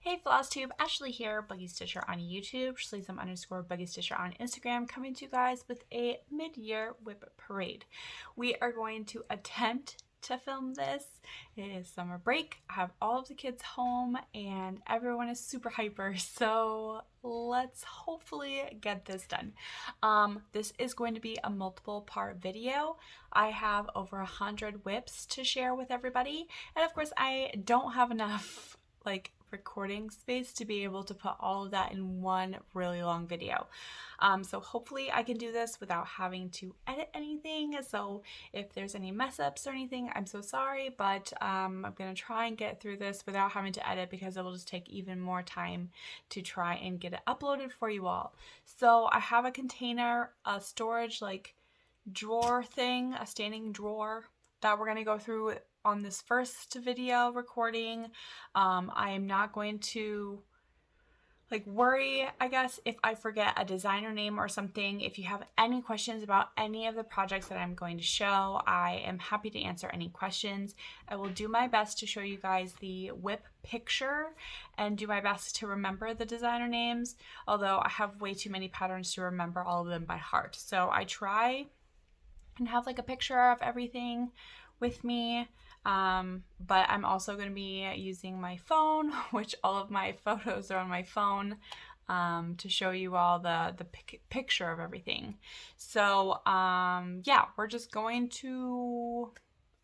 Hey FlossTube, Ashley here, Buggy Stitcher on YouTube, Shleezum_Buggy Stitcher on Instagram, coming to you guys with a mid-year whip parade. We are going to attempt to film this. It is summer break. I have all of the kids home and everyone is super hyper, so let's hopefully get this done. This is going to be a multiple part video. I have over 100 whips to share with everybody, and of course I don't have enough recording space to be able to put all of that in one really long video. So hopefully I can do this without having to edit anything. So if there's any mess ups or anything, I'm so sorry, but I'm gonna try and get through this without having to edit because it will just take even more time to try and get it uploaded for you all. So I have a container, a storage drawer thing, a standing drawer that we're gonna go through on this first video recording. I am not going to worry, I guess, if I forget a designer name or something. If you have any questions about any of the projects that I'm going to show, I am happy to answer any questions. I will do my best to show you guys the whip picture and do my best to remember the designer names, although I have way too many patterns to remember all of them by heart. So I try and have a picture of everything with me. But I'm also going to be using my phone, which all of my photos are on my phone, to show you all the picture of everything. So, yeah, we're just going to,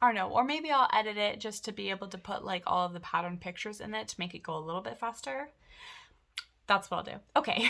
I don't know, or maybe I'll edit it just to be able to put all of the pattern pictures in it to make it go a little bit faster. That's what I'll do. Okay,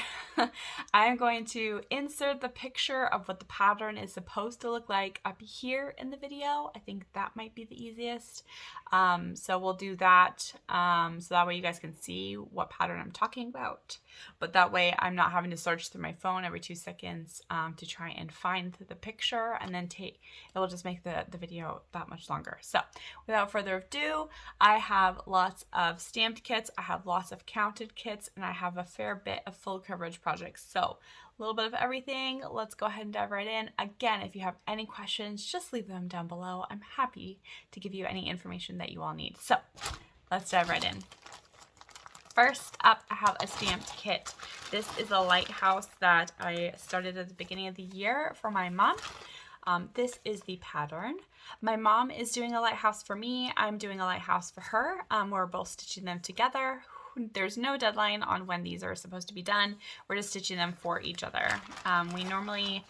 I'm going to insert the picture of what the pattern is supposed to look like up here in the video. I think that might be the easiest. So we'll do that so that way you guys can see what pattern I'm talking about. But that way I'm not having to search through my phone every 2 seconds to try and find the picture, and then it will just make the video that much longer. So without further ado, I have lots of stamped kits, I have lots of counted kits, and I have a fair bit of full coverage projects. So a little bit of everything. Let's go ahead and dive right in. Again, if you have any questions, just leave them down below. I'm happy to give you any information that you all need. So let's dive right in. First up, I have a stamped kit. This is a lighthouse that I started at the beginning of the year for my mom. This is the pattern. My mom is doing a lighthouse for me. I'm doing a lighthouse for her. We're both stitching them together. There's no deadline on when these are supposed to be done. We're just stitching them for each other. We normally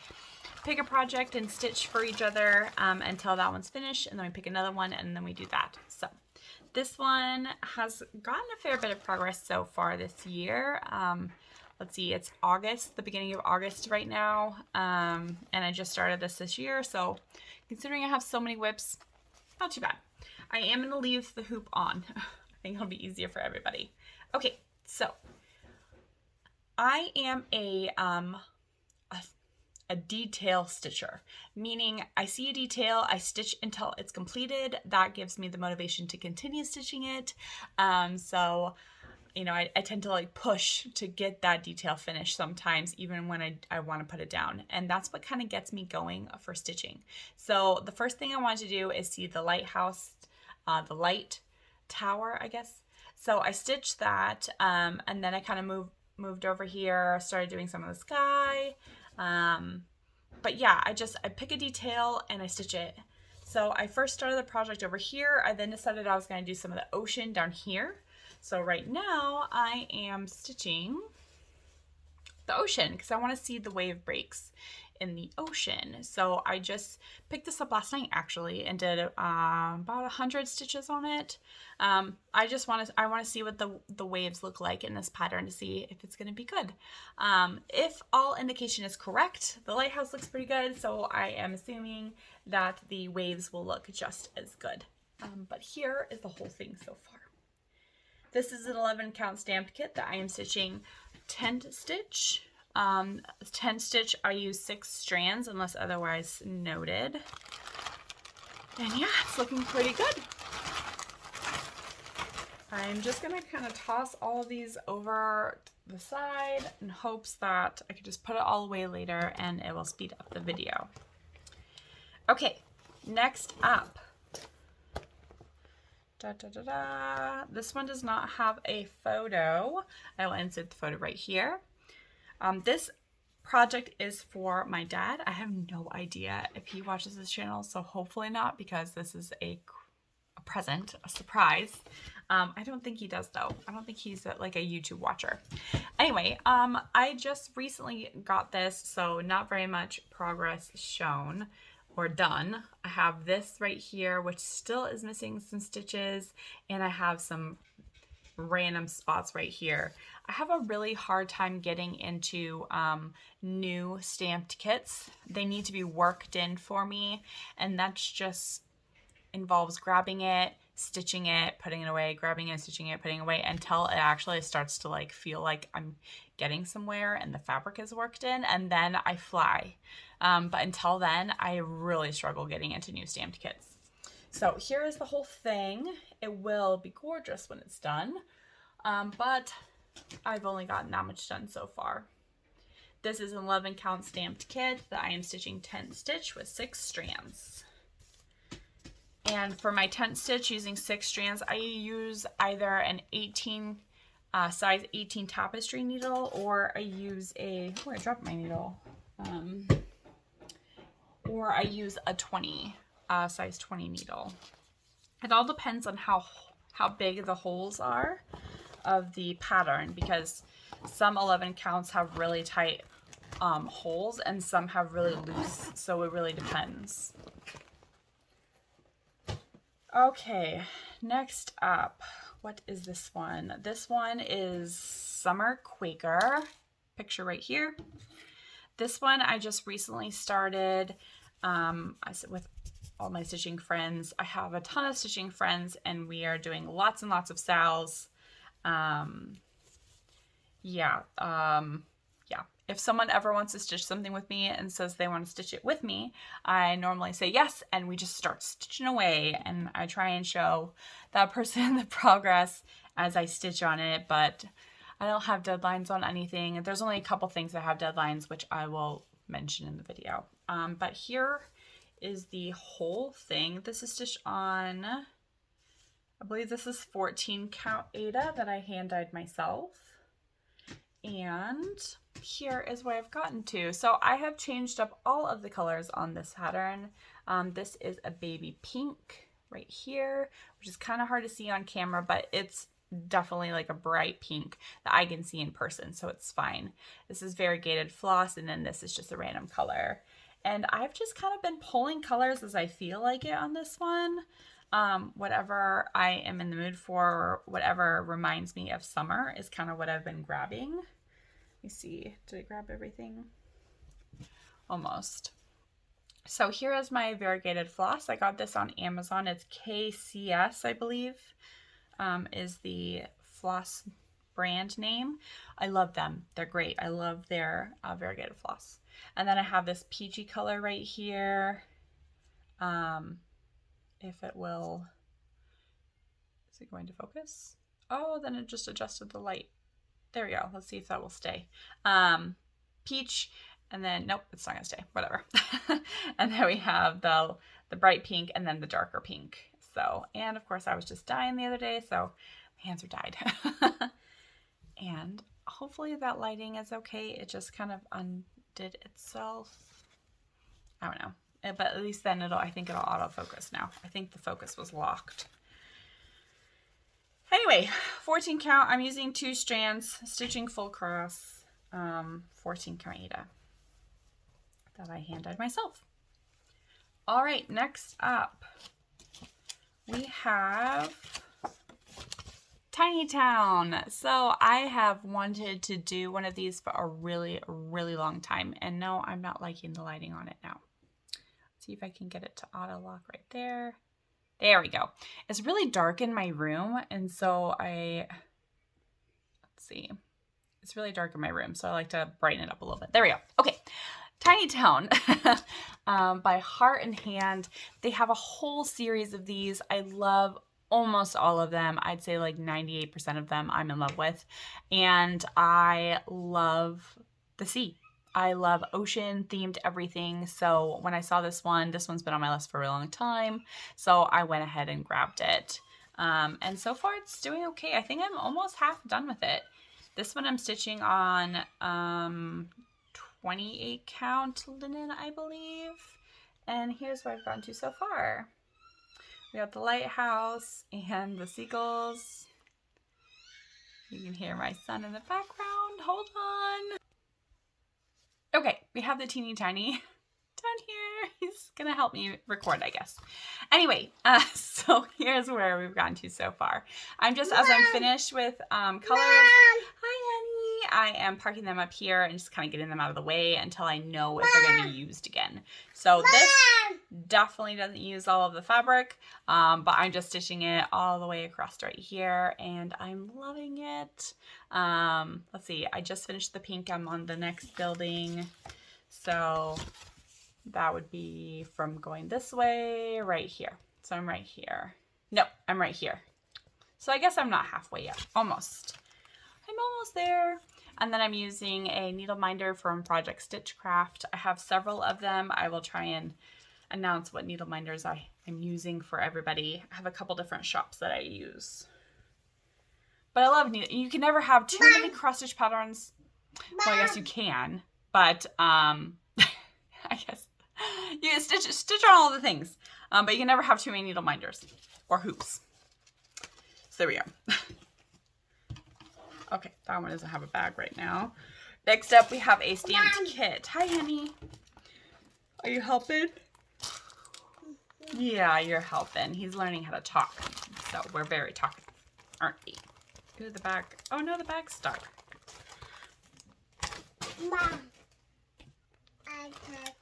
pick a project and stitch for each other until that one's finished, and then we pick another one, and then we do that. So this one has gotten a fair bit of progress so far this year. Let's see, it's August, the beginning of August right now, and I just started this year, so considering I have so many whips, not too bad. I am going to leave the hoop on. I think it'll be easier for everybody. Okay, so I am a detail stitcher, meaning I see a detail, I stitch until it's completed. That gives me the motivation to continue stitching it. So, you know, I tend to push to get that detail finished sometimes, even when I want to put it down. And that's what kind of gets me going for stitching. So the first thing I wanted to do is see the lighthouse, the light tower, I guess. So I stitched that, and then I kind of moved over here, started doing some of the sky. But yeah, I pick a detail and I stitch it. So I first started the project over here. I then decided I was going to do some of the ocean down here. So right now I am stitching the ocean because I want to see the wave breaks in the ocean. So I just picked this up last night actually and did about 100 stitches on it. I want to see what the waves look like in this pattern to see if it's going to be good. If all indication is correct, the lighthouse looks pretty good, so I am assuming that the waves will look just as good. But here is the whole thing so far. This is an 11 count stamped kit that I am stitching 10 stitch. 10 stitch, I use 6 strands unless otherwise noted. And yeah, it's looking pretty good. I'm just gonna kind of toss all of these over the side in hopes that I can just put it all away later and it will speed up the video. Okay, next up, This one does not have a photo. I will insert the photo right here. This project is for my dad. I have no idea if he watches this channel, so hopefully not, because this is a present, a surprise. I don't think he does though. I don't think he's like a YouTube watcher. Anyway, I just recently got this, so not very much progress shown or done. I have this right here, which still is missing some stitches, and I have some random spots right here. I have a really hard time getting into new stamped kits. They need to be worked in for me, and that's just involves grabbing it, stitching it, putting it away, grabbing it, stitching it, putting it away, until it actually starts to like feel like I'm getting somewhere and the fabric is worked in, and then I fly. But until then, I really struggle getting into new stamped kits. So here is the whole thing. It will be gorgeous when it's done, but I've only gotten that much done so far. This is an 11 count stamped kit that I am stitching 10 stitch with 6 strands. And for my 10 stitch using 6 strands, I use either an 18 size 18 tapestry needle, or I use a, oh, I dropped my needle. Or I use a 20 size 20 needle. It all depends on how big the holes are of the pattern, because some 11 counts have really tight holes and some have really loose, so it really depends. Okay, next up, what is this one? This one is Summer Quaker, picture right here. This one I just recently started with all my stitching friends. I have a ton of stitching friends and we are doing lots and lots of sals. If someone ever wants to stitch something with me and says they want to stitch it with me, I normally say yes, and we just start stitching away, and I try and show that person the progress as I stitch on it, but I don't have deadlines on anything. There's only a couple things that have deadlines, which I will mention in the video. But here is the whole thing. This is stitched on, I believe this is 14 count Aida that I hand dyed myself. And here is where I've gotten to. So I have changed up all of the colors on this pattern. This is a baby pink right here, which is kind of hard to see on camera, but it's definitely like a bright pink that I can see in person, so it's fine. This is variegated floss, and then this is just a random color. And I've just kind of been pulling colors as I feel like it on this one. Whatever I am in the mood for, or whatever reminds me of summer is kind of what I've been grabbing. Let me see, did I grab everything? Almost. So here is my variegated floss. I got this on Amazon. It's KCS, I believe, is the floss brand name. I love them. They're great. I love their variegated floss. And then I have this peachy color right here. If it will, is it going to focus? Oh, then it just adjusted the light. There we go. Let's see if that will stay. Peach, and then, nope, it's not gonna stay, whatever. And then we have the bright pink and then the darker pink. So, and of course I was just dyeing the other day, so my hands are dyed. And hopefully that lighting is okay. It just kind of undid itself. I don't know. But at least then I think it'll autofocus now. I think the focus was locked. Anyway, 14 count. I'm using 2 strands, stitching full cross, 14 count Aida that I hand dyed myself. All right, next up, we have Tiny Town. So I have wanted to do one of these for a really, really long time. And no, I'm not liking the lighting on it now. See if I can get it to auto lock right there. There we go. It's really dark in my room, and so let's see. It's really dark in my room, so I like to brighten it up a little bit. There we go. Okay. Tiny Town by Heart and Hand. They have a whole series of these. I love almost all of them. I'd say like 98% of them I'm in love with. And I love the sea. I love ocean themed everything. So when I saw this one's been on my list for a really long time. So I went ahead and grabbed it. And so far it's doing okay. I think I'm almost half done with it. This one I'm stitching on 28 count linen, I believe. And here's where I've gotten to so far. We got the lighthouse and the seagulls. You can hear my son in the background. Hold on. Okay, we have the teeny tiny down here. He's gonna help me record, I guess. Anyway, so here's where we've gotten to so far. I'm just, as I'm finished with colors. Hi, honey. I am parking them up here and just kind of getting them out of the way until I know if they're gonna be used again. So this definitely doesn't use all of the fabric, but I'm just stitching it all the way across right here, and I'm loving it. Let's see, I just finished the pink. I'm on the next building, so that would be from going this way right here. So I'm right here. No, I'm right here. So I guess I'm not halfway yet. Almost. I'm almost there. And then I'm using a needle minder from Projectstitchcraft. I have several of them. I will try and announce what needle minders I'm using for everybody. I have a couple different shops that I use. But I love needle. You can never have too many cross stitch patterns. Well, I guess you can, but I guess you can stitch on all the things. But you can never have too many needle minders or hoops. So there we go. Okay, that one doesn't have a bag right now. Next up, we have a stamped kit. Hi, honey. Are you helping? Yeah, you're helping. He's learning how to talk. So we're very talkative, aren't we? Ooh, the bag. Oh no, the bag's stuck. Mom.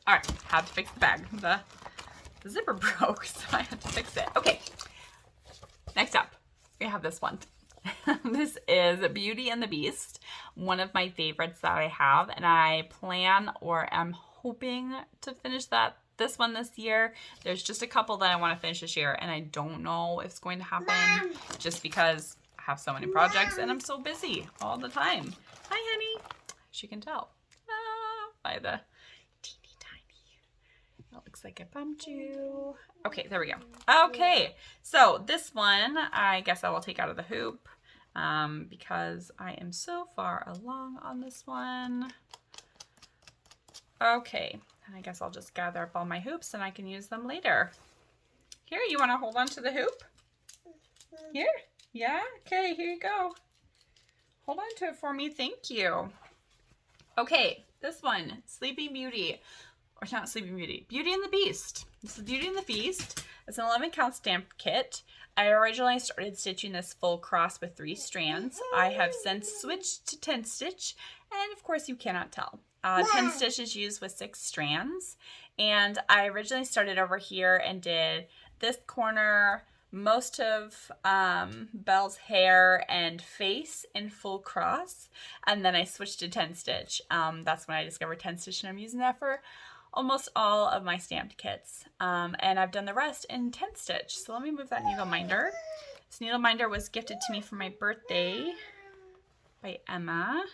All right, had to fix the bag. The zipper broke, so I had to fix it. Okay, next up, we have this one. This is Beauty and the Beast, one of my favorites that I have, and I plan or am hoping to finish this one this year. There's just a couple that I want to finish this year, and I don't know if it's going to happen just because I have so many projects and I'm so busy all the time. Hi, honey. As you can tell by the teeny tiny. That looks like I bumped you. Okay, there we go. Okay, so this one I guess I will take out of the hoop because I am so far along on this one. Okay, and I guess I'll just gather up all my hoops and I can use them later. Here, you want to hold on to the hoop? Here? Yeah? Okay, here you go. Hold on to it for me. Thank you. Okay, this one, Sleeping Beauty. Or not Sleeping Beauty, Beauty and the Beast. This is Beauty and the Beast. It's an 11 count stamped kit. I originally started stitching this full cross with 3 strands. I have since switched to 10 stitch, and of course you cannot tell. 10 stitch is used with 6 strands, and I originally started over here and did this corner, most of Belle's hair and face in full cross, and then I switched to 10 stitch. That's when I discovered 10 stitch, and I'm using that for almost all of my stamped kits, and I've done the rest in 10 stitch. So let me move that needle minder. This needle minder was gifted to me for my birthday by Emma.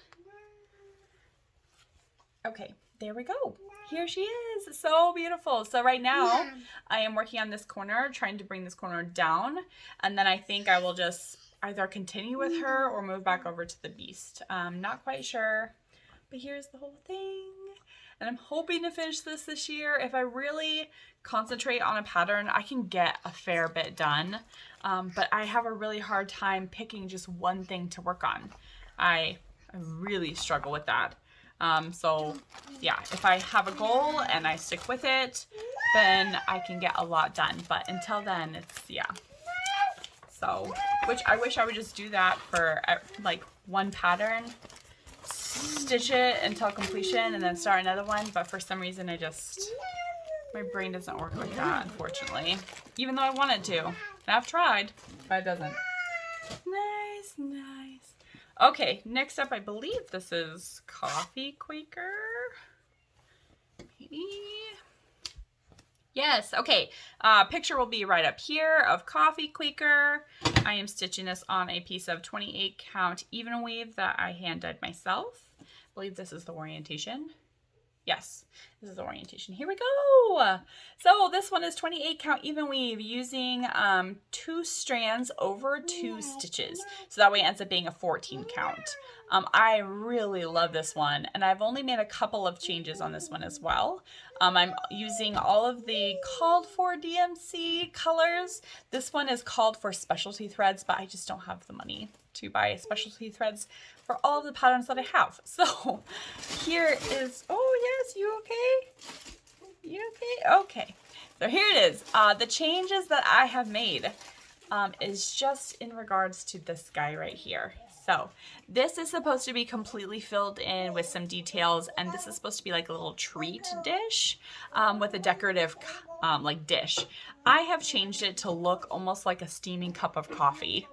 Okay, there we go. Here she is. So beautiful. So right now I am working on this corner, trying to bring this corner down, and then I think I will just either continue with her or move back over to the Beast. Not quite sure, but here's the whole thing. And I'm hoping to finish this year. If I really concentrate on a pattern, I can get a fair bit done. But I have a really hard time picking just one thing to work on. I really struggle with that. So yeah, if I have a goal and I stick with it, then I can get a lot done. But until then, it's, yeah. So, which I wish I would just do that for like one pattern, stitch it until completion, and then start another one. But for some reason, my brain doesn't work like that, unfortunately. Even though I want it to. And I've tried, but it doesn't. Nice, nice. Okay, next up, I believe this is Coffee Quaker. Maybe. Yes, okay. Picture will be right up here of Coffee Quaker. I am stitching this on a piece of 28 count even weave that I hand dyed myself. I believe this is the orientation. Yes, this is the orientation. Here we go. So this one is 28 count even weave using 2 strands over 2 stitches. So that way it ends up being a 14 count. I really love this one, and I've only made a couple of changes on this one as well. I'm using all of the called for DMC colors. This one is called for specialty threads, but I just don't have the money to buy specialty threads for all of the patterns that I have. So here is, oh yes, you okay? You okay? Okay. So here it is. The changes that I have made is just in regards to this guy right here. So this is supposed to be completely filled in with some details, and this is supposed to be like a little treat dish with a decorative like dish. I have changed it to look almost like a steaming cup of coffee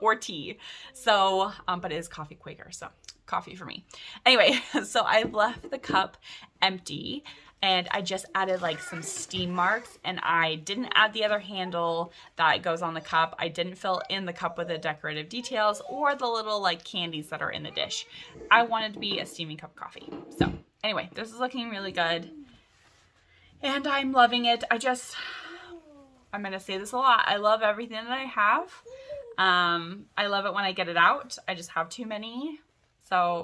or tea. So, but it is coffee Quaker, so coffee for me. Anyway, so I left the cup empty, and I just added like some steam marks, and I didn't add the other handle that goes on the cup. I didn't fill in the cup with the decorative details or the little like candies that are in the dish. I wanted to be a steaming cup of coffee. So anyway, this is looking really good, and I'm loving it. I'm going to say this a lot. I love everything that I have. I love it when I get it out. I just have too many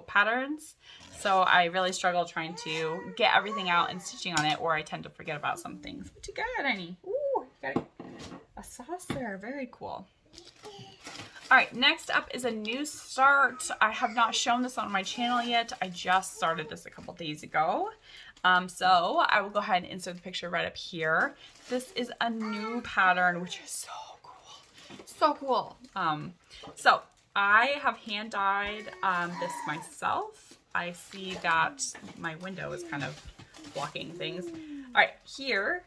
patterns. So I really struggle trying to get everything out and stitching on it, or I tend to forget about some things. What you got, Annie? Ooh, you got a saucer. Very cool. All right, next up is a new start. I have not shown this on my channel yet. I just started this a couple days ago. So I will go ahead and insert the picture right up here. This is a new pattern, which is so cool. So cool. So I have hand dyed this myself. I see that my window is kind of blocking things. All right, here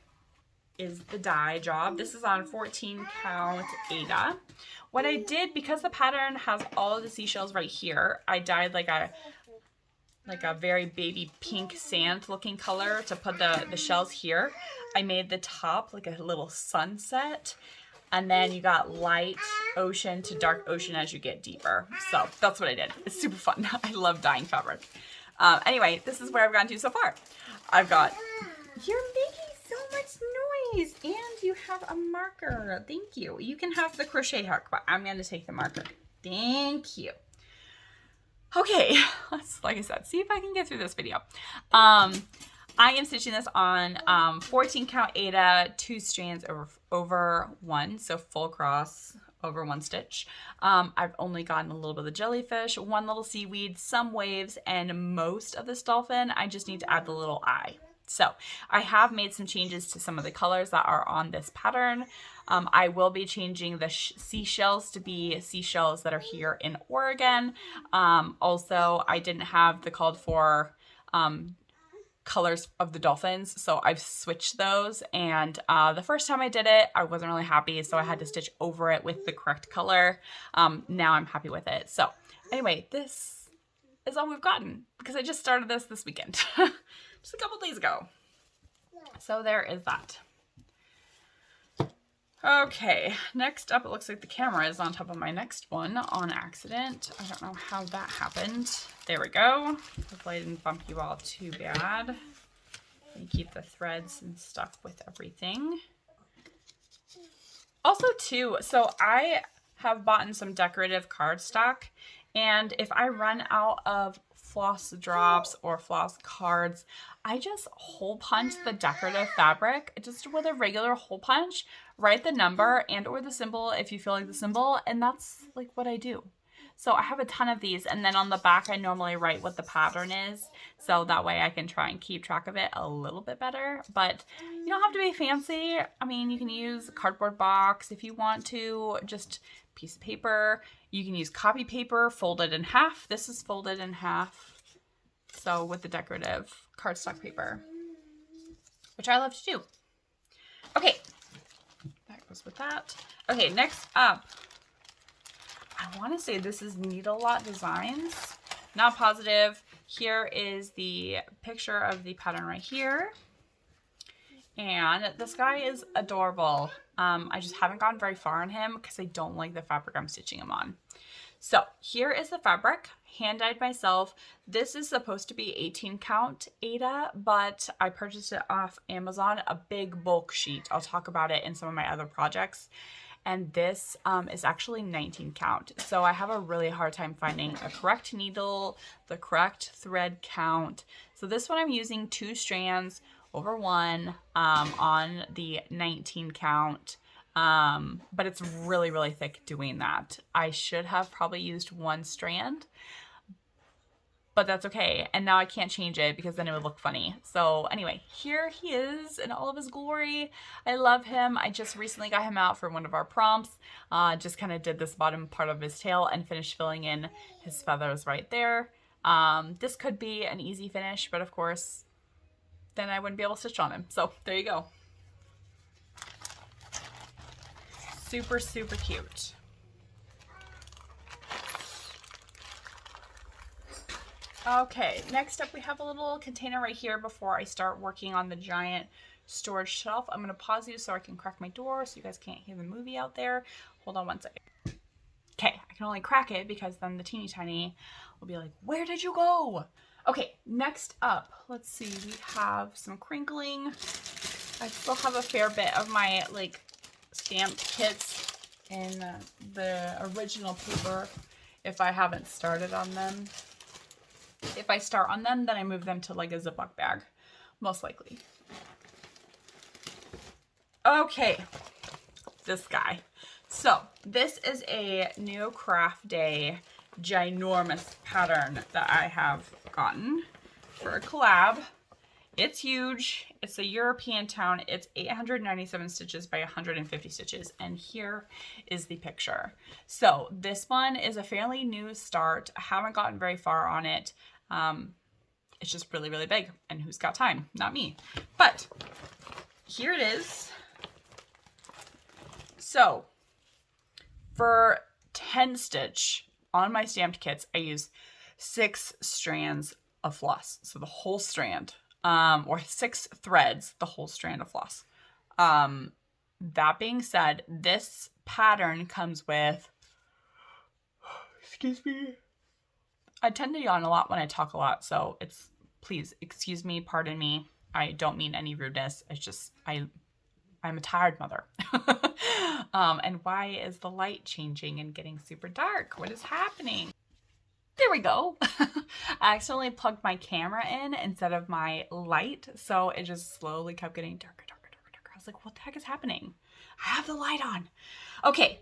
is the dye job. This is on 14 count Ada. What I did, because the pattern has all of the seashells right here, I dyed like a very baby pink sand looking color to put the shells here. I made the top like a little sunset, and then you got light ocean to dark ocean as you get deeper. So that's what I did. It's super fun. I love dyeing fabric. Anyway, this is where I've gotten to so far. I've got, you're making so much noise, and you have a marker. Thank you. You can have the crochet hook, but I'm going to take the marker. Thank you. Okay, let's, like I said, see if I can get through this video. I am stitching this on 14 count Ada, 2 strands over 1, so full cross over 1 stitch. I've only gotten a little bit of the jellyfish, 1 little seaweed, some waves, and most of this dolphin. I just need to add the little eye. So I have made some changes to some of the colors that are on this pattern. I will be changing the seashells to be seashells that are here in Oregon. Also, I didn't have the called for colors of the dolphins, so I've switched those, and the first time I did it I wasn't really happy, so I had to stitch over it with the correct color. Now I'm happy with it. So anyway, this is all we've gotten because I just started this weekend just a couple days ago. So there is that. Okay, next up, it looks like the camera is on top of my next one on accident. I don't know how that happened. There we go. Hopefully I didn't bump you all too bad. Let me keep the threads and stuff with everything. Also too, so I have bought some decorative cardstock, and if I run out of floss drops or floss cards, I just hole punch the decorative fabric just with a regular hole punch. Write the number and or the symbol if you feel like the symbol, and that's like what I do. So I have a ton of these, and then on the back I normally write what the pattern is, so that way I can try and keep track of it a little bit better. But you don't have to be fancy. I mean, you can use a cardboard box if you want to, just a piece of paper. You can use copy paper folded in half. This is folded in half, so with the decorative cardstock paper, which I love to do. Okay, that goes with that. Okay, next up, I want to say this is Needlelotdesigns. Not positive. Here is the picture of the pattern right here. And this guy is adorable. I just haven't gone very far on him because I don't like the fabric I'm stitching him on. So here is the fabric, hand dyed myself. This is supposed to be 18 count Aida, but I purchased it off Amazon, a big bulk sheet. I'll talk about it in some of my other projects. And this is actually 19 count. So I have a really hard time finding a correct needle, the correct thread count. So this one I'm using 2 strands over 1 on the 19 count. But it's really, really thick doing that. I should have probably used 1 strand, but that's okay. And now I can't change it because then it would look funny. So anyway, here he is in all of his glory. I love him. I just recently got him out for one of our prompts. Just kind of did this bottom part of his tail and finished filling in his feathers right there. This could be an easy finish, but of course, then I wouldn't be able to stitch on him. So there you go. Super, super cute. Okay, next up we have a little container right here before I start working on the giant storage shelf. I'm going to pause you so I can crack my door so you guys can't hear the movie out there. Hold on one second. Okay, I can only crack it because then the teeny tiny will be like, where did you go? Okay, next up, let's see, we have some crinkling. I still have a fair bit of my like stamped kits in the original paper if I haven't started on them. If I start on them, then I move them to like a Ziploc bag, most likely. Okay, this guy. So this is a new craft day ginormous pattern that I have gotten for a collab. It's huge. It's a European town. It's 897 stitches by 150 stitches. And here is the picture. So this one is a fairly new start. I haven't gotten very far on it. It's just really, really big. And who's got time? Not me. But here it is. So for 10 stitch on my stamped kits, I use 6 strands of floss. So the whole strand. Or 6 threads, the whole strand of floss. That being said, this pattern comes with, excuse me, I tend to yawn a lot when I talk a lot, so it's, please, excuse me, pardon me, I don't mean any rudeness, it's just, I'm a tired mother. And why is the light changing and getting super dark? What is happening? There we go. I accidentally plugged my camera in instead of my light, so it just slowly kept getting darker, darker, darker, darker. I was like, what the heck is happening? I have the light on. Okay,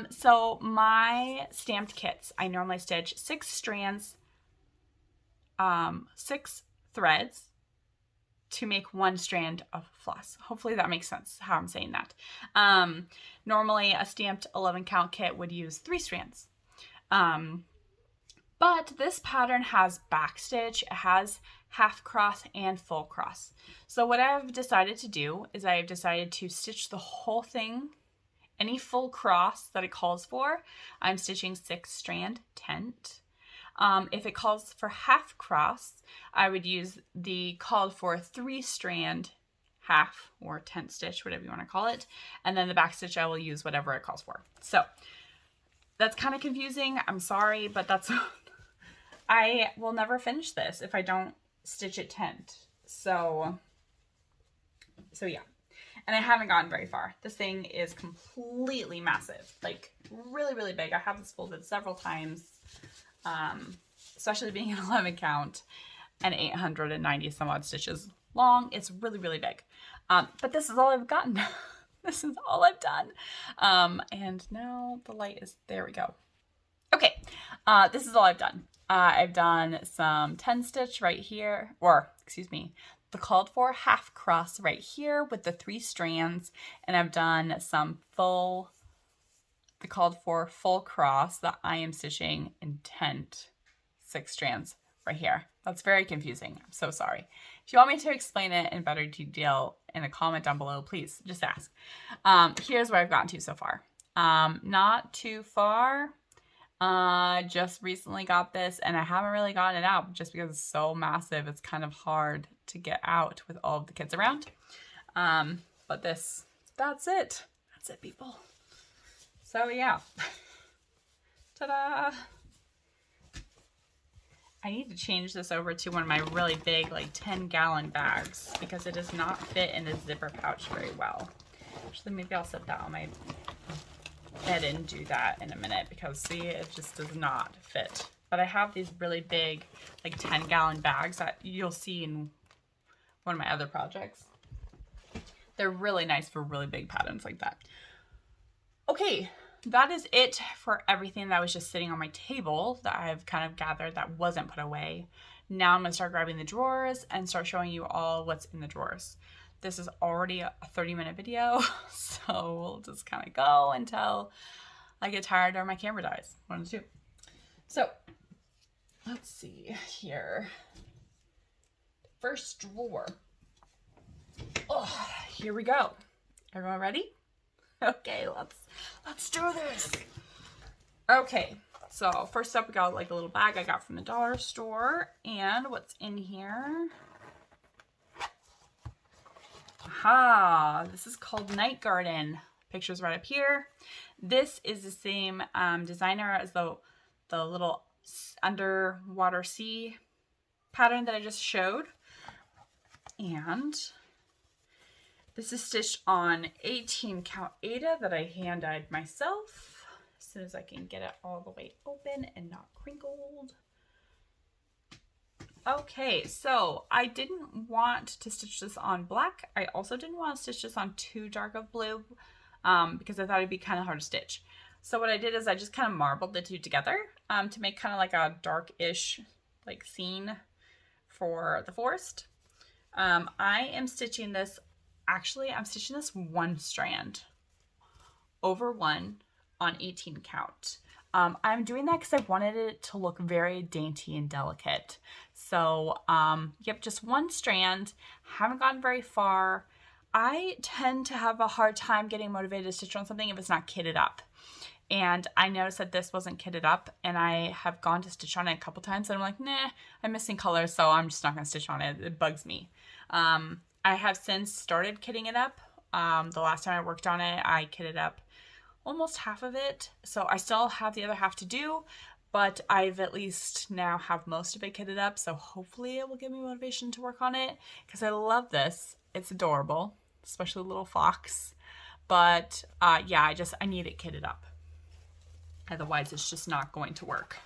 so my stamped kits, I normally stitch 6 strands, 6 threads to make 1 strand of floss. Hopefully that makes sense how I'm saying that. Normally a stamped 11 count kit would use 3 strands. But this pattern has backstitch, it has half cross and full cross. So what I've decided to do is I've decided to stitch the whole thing, any full cross that it calls for, I'm stitching 6 strand tent. If it calls for half cross, I would use the called for 3 strand half or tent stitch, whatever you want to call it. And then the backstitch, I will use whatever it calls for. So that's kind of confusing. I'm sorry, but that's... I will never finish this if I don't stitch it tent. So yeah. And I haven't gotten very far. This thing is completely massive. Like, really, really big. I have this folded several times. Especially being an 11 count and 890 some odd stitches long. It's really, really big. But this is all I've gotten. This is all I've done. And now the light is... There we go. Okay. This is all I've done. I've done some 10 stitch right here, or excuse me, the called for half cross right here with the 3 strands, and I've done some the called for full cross that I am stitching in tent 6 strands right here. That's very confusing. I'm so sorry. If you want me to explain it in better detail in a comment down below, please just ask. Here's where I've gotten to so far. Not too far. Just recently got this and I haven't really gotten it out just because it's so massive. It's kind of hard to get out with all of the kids around. But that's it. That's it, people. So yeah, Ta-da! I need to change this over to one of my really big, like 10-gallon bags because it does not fit in the zipper pouch very well. Actually, maybe I'll set that on my bed and do that in a minute because see, it just does not fit. But I have these really big, like 10-gallon bags that you'll see in one of my other projects. They're really nice for really big patterns like that. Okay, that is it for everything that was just sitting on my table that I've kind of gathered that wasn't put away. Now I'm going to start grabbing the drawers and start showing you all what's in the drawers. This is already a 30-minute video, so we'll just kind of go until I get tired or my camera dies. One of the two. So, let's see here. First drawer. Oh, here we go. Everyone ready? Okay, let's do this. Okay, so first up we got like a little bag I got from the dollar store, and what's in here? Aha, this is called Night Garden. Picture's right up here. This is the same designer as the little underwater sea pattern that I just showed. And this is stitched on 18 count Aida that I hand dyed myself as soon as I can get it all the way open and not crinkled. Okay, so I didn't want to stitch this on black. I also didn't want to stitch this on too dark of blue because I thought it'd be kind of hard to stitch. So what I did is I just kind of marbled the two together to make kind of like a dark-ish like scene for the forest. I am stitching this, actually I'm stitching this one strand over one on 18 count. I'm doing that because I wanted it to look very dainty and delicate. So, yep, just one strand. Haven't gotten very far. I tend to have a hard time getting motivated to stitch on something if it's not kitted up. And I noticed that this wasn't kitted up, and I have gone to stitch on it a couple times, and I'm like, nah, I'm missing colors, so I'm just not going to stitch on it. It bugs me. I have since started kitting it up. The last time I worked on it, I kitted up almost half of it, so I still have the other half to do, but I've at least now have most of it kitted up, so hopefully it will give me motivation to work on it, because I love this. It's adorable, especially the little fox, but yeah, I need it kitted up. Otherwise, it's just not going to work.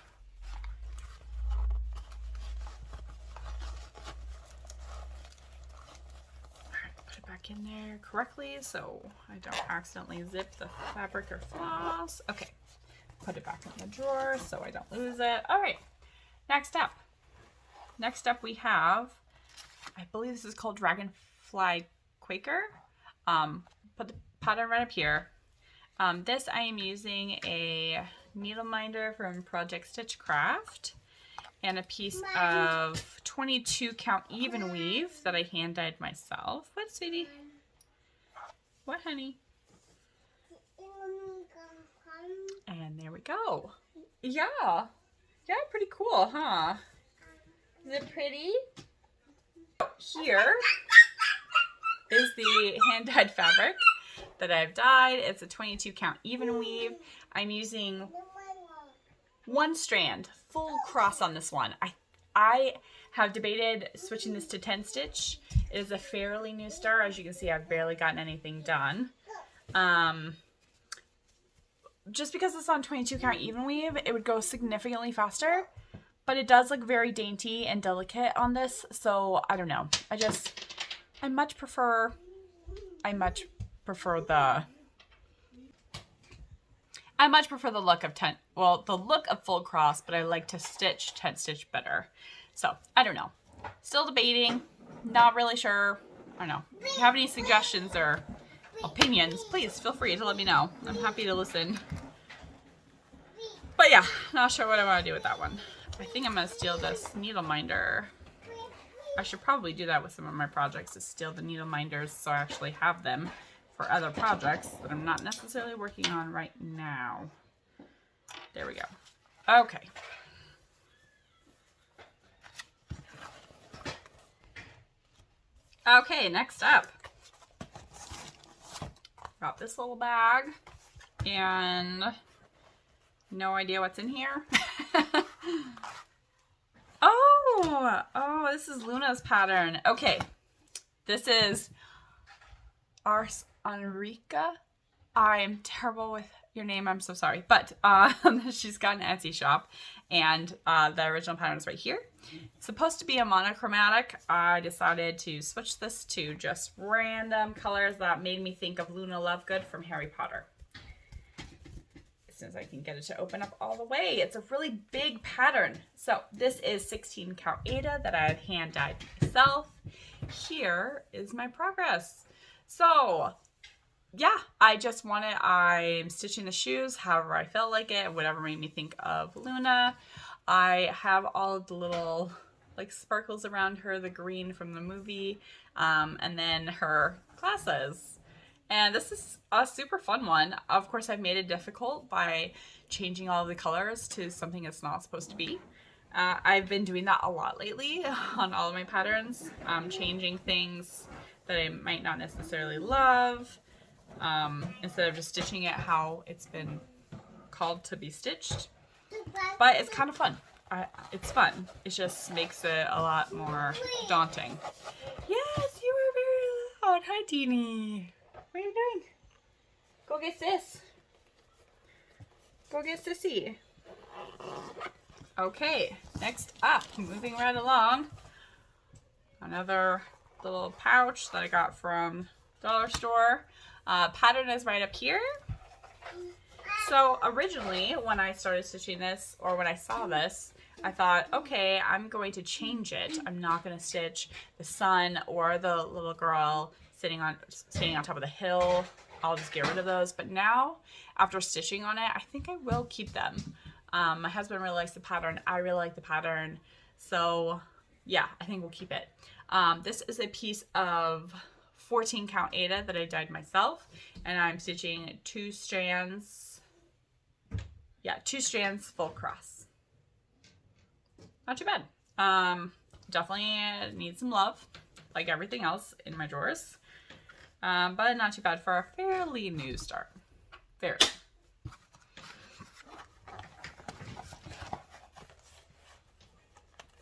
Back in there correctly so I don't accidentally zip the fabric or floss. Okay, put it back in the drawer so I don't lose it. All right, next up we have, I believe this is called Dragonfly Quaker. Put the pattern right up here. This I am using a needle minder from Projectstitchcraft and a piece of 22 count even weave that I hand dyed myself. What, sweetie? What, honey? And there we go. Yeah. Yeah, pretty cool, huh? Is it pretty? Here is the hand dyed fabric that I've dyed. It's a 22 count even weave. I'm using one strand, full cross on this one. I have debated switching this to 10 stitch. It is a fairly new start. As you can see, I've barely gotten anything done. Just because it's on 22 count even weave, it would go significantly faster, but it does look very dainty and delicate on this. So I don't know. I much prefer the look of the look of full cross, but I like to stitch 10 stitch better. So I don't know. Still debating. Not really sure. I don't know. If you have any suggestions or opinions, please feel free to let me know. I'm happy to listen. But yeah, not sure what I want to do with that one. I think I'm going to steal this needle minder. I should probably do that with some of my projects, is steal the needle minders so I actually have them for other projects that I'm not necessarily working on right now. There we go. Okay. Okay, next up. Got this little bag, and No idea what's in here. Oh, this is Luna's pattern. Okay, this is Ars Enrica. I am terrible with your name, I'm so sorry. But she's got an Etsy shop, and the original pattern is right here. It's supposed to be a monochromatic. I decided to switch this to just random colors that made me think of Luna Lovegood from Harry Potter. As soon as I can get it to open up all the way. It's a really big pattern. So this is 16 count Ada that I've hand dyed myself. Here is my progress. So yeah, I'm stitching the shoes however I felt like it, whatever made me think of Luna. I have all of the little like sparkles around her, the green from the movie, and then her glasses. And this is a super fun one. Of course, I've made it difficult by changing all of the colors to something it's not supposed to be. I've been doing that a lot lately on all of my patterns, changing things that I might not necessarily love, instead of just stitching it how it's been called to be stitched. But it's kind of fun. It's fun. It just makes it a lot more daunting. Yes, you are very loud. Hi, Teeny. What are you doing? Go get sis. Go get sissy. Okay, next up, moving right along. Another little pouch that I got from dollar store. Pattern is right up here. So originally when I started stitching this, or when I saw this, I thought, okay, I'm going to change it. I'm not going to stitch the sun or the little girl standing on top of the hill. I'll just get rid of those. But now, after stitching on it, I think I will keep them. My husband really likes the pattern. I really like the pattern. So yeah, I think we'll keep it. This is a piece of 14 count Ada that I dyed myself, and I'm stitching 2 strands. Yeah, 2 strands full cross. Not too bad. Definitely needs some love, like everything else in my drawers. But not too bad for a fairly new start. Very.